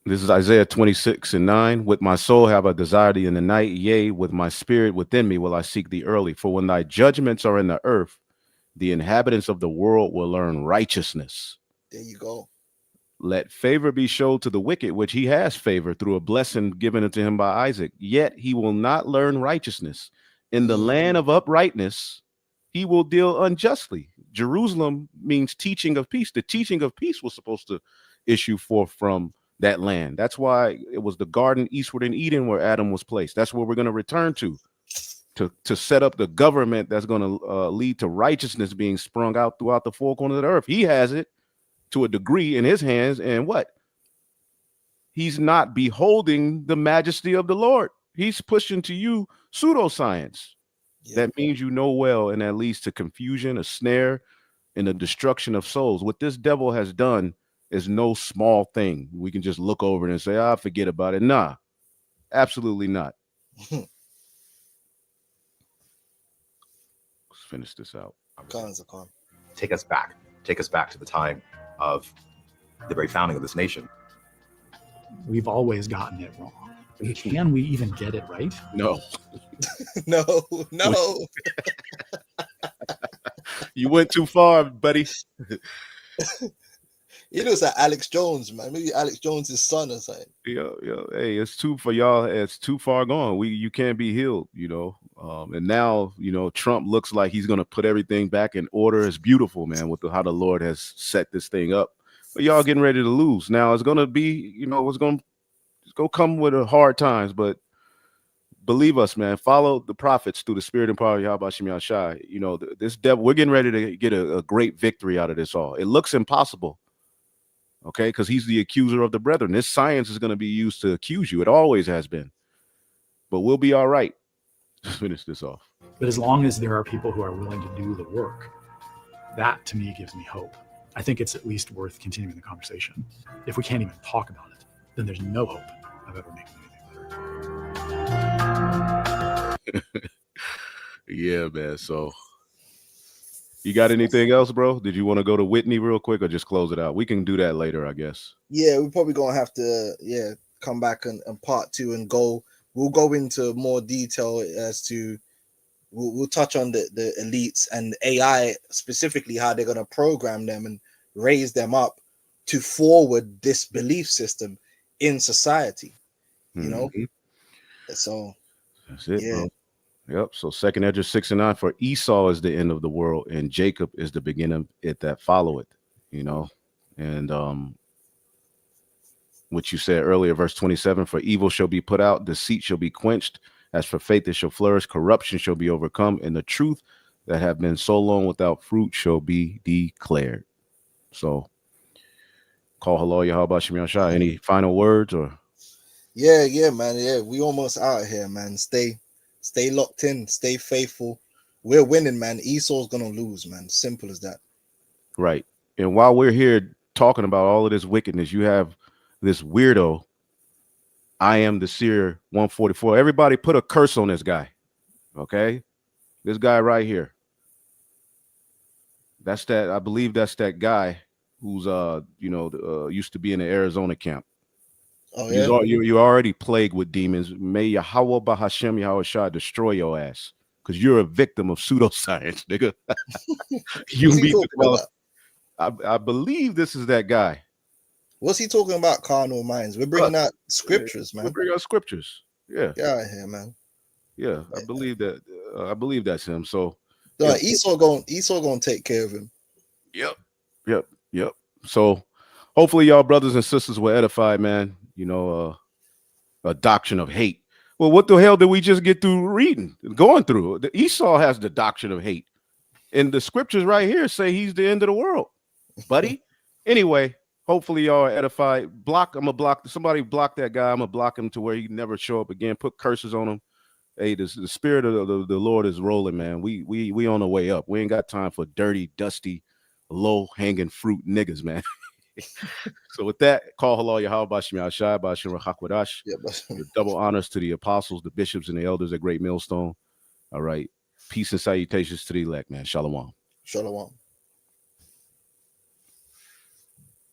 This is Isaiah 26:9. With my soul have I desired thee in the night, yea, with my spirit within me will I seek thee early. For when thy judgments are in the earth, the inhabitants of the world will learn righteousness. There you go. Let favor be showed to the wicked, which he has favored through a blessing given unto him by Isaac. Yet he will not learn righteousness. In the land of uprightness, he will deal unjustly. Jerusalem means teaching of peace. The teaching of peace was supposed to issue forth from that land. That's why it was the garden eastward in Eden where Adam was placed. That's where we're going to return to set up the government that's going to lead to righteousness being sprung out throughout the four corners of the earth. He has it to a degree in his hands, and what? He's not beholding the majesty of the Lord. He's pushing to you pseudoscience. That means you know well, and that leads to confusion, a snare, and the destruction of souls. What this devil has done is no small thing. We can just look over it and say, forget about it. Nah, absolutely not. Let's finish this out. Take us back. Take us back to the time of the very founding of this nation. We've always gotten it wrong. Can we even get it right? No. No. You went too far, buddy. It was like Alex Jones, man. Maybe Alex Jones' son or something. Yo, hey, it's too for y'all. It's too far gone. You can't be healed, you know. And now, you know, Trump looks like he's gonna put everything back in order. It's beautiful, man, with how the Lord has set this thing up. But y'all getting ready to lose. Now it's gonna be, you know, it's gonna come with hard times. But believe us, man. Follow the prophets through the spirit and power of Yahweh Shem Yahshai. You know, this devil. We're getting ready to get a great victory out of this all. It looks impossible. Okay, because he's the accuser of the brethren. This science is going to be used to accuse you. It always has been. But we'll be all right. Just finish this off. But as long as there are people who are willing to do the work, that to me gives me hope. I think it's at least worth continuing the conversation. If we can't even talk about it, then there's no hope of ever making anything better. Yeah, man. So you got anything else, bro? Did you want to go to Whitney real quick or just close it out? We can do that later, I guess. Yeah, we're probably gonna have to come back and part two and we'll go into more detail as to we'll touch on the elites and AI specifically, how they're gonna program them and raise them up to forward this belief system in society. You know, so that's it, bro. Yep. So 2nd Esdras 6:9, for Esau is the end of the world, and Jacob is the beginning of it that followeth. You know, and what you said earlier, verse 27, for evil shall be put out, deceit shall be quenched. As for faith, it shall flourish, corruption shall be overcome, and the truth that have been so long without fruit shall be declared. So, call hello, Yahweh Shem Yahshai. Any final words or? Yeah, man. Yeah, we almost out here, man. Stay locked in, stay faithful. We're winning, man. Esau's gonna lose, man. Simple as that. Right. And while we're here talking about all of this wickedness, you have this weirdo, I am the seer 144. Everybody put a curse on this guy. Okay. This guy right here. That's that. I believe that's that guy who's used to be in the Arizona camp. Oh, yeah. You're already plagued with demons. May Yahweh Bahashem Yahushua destroy your ass, because you're a victim of pseudoscience, nigga. I believe this is that guy. What's he talking about? Carnal minds. We're bringing out scriptures, man. We bring out scriptures. Yeah. Get out of here, man. Yeah, I believe that. I believe that's him. So no, Esau gonna take care of him. Yep. So hopefully y'all brothers and sisters were edified, man. You know, a doctrine of hate. Well, what the hell did we just get through reading, going through? The Esau has the doctrine of hate. And the scriptures right here say he's the end of the world, buddy. Anyway, hopefully y'all are edified. I'm gonna block somebody, block that guy. I'm gonna block him to where he never show up again. Put curses on him. Hey, the spirit of the Lord is rolling, man. We on the way up. We ain't got time for dirty, dusty, low hanging fruit niggas, man. So with that, call halal Yahweh Bashim Yahshai Bashim Rachakwadash. Double honors to the apostles, the bishops, and the elders at Great Millstone. All right. Peace and salutations to the elect, man. Shalom. Shalom.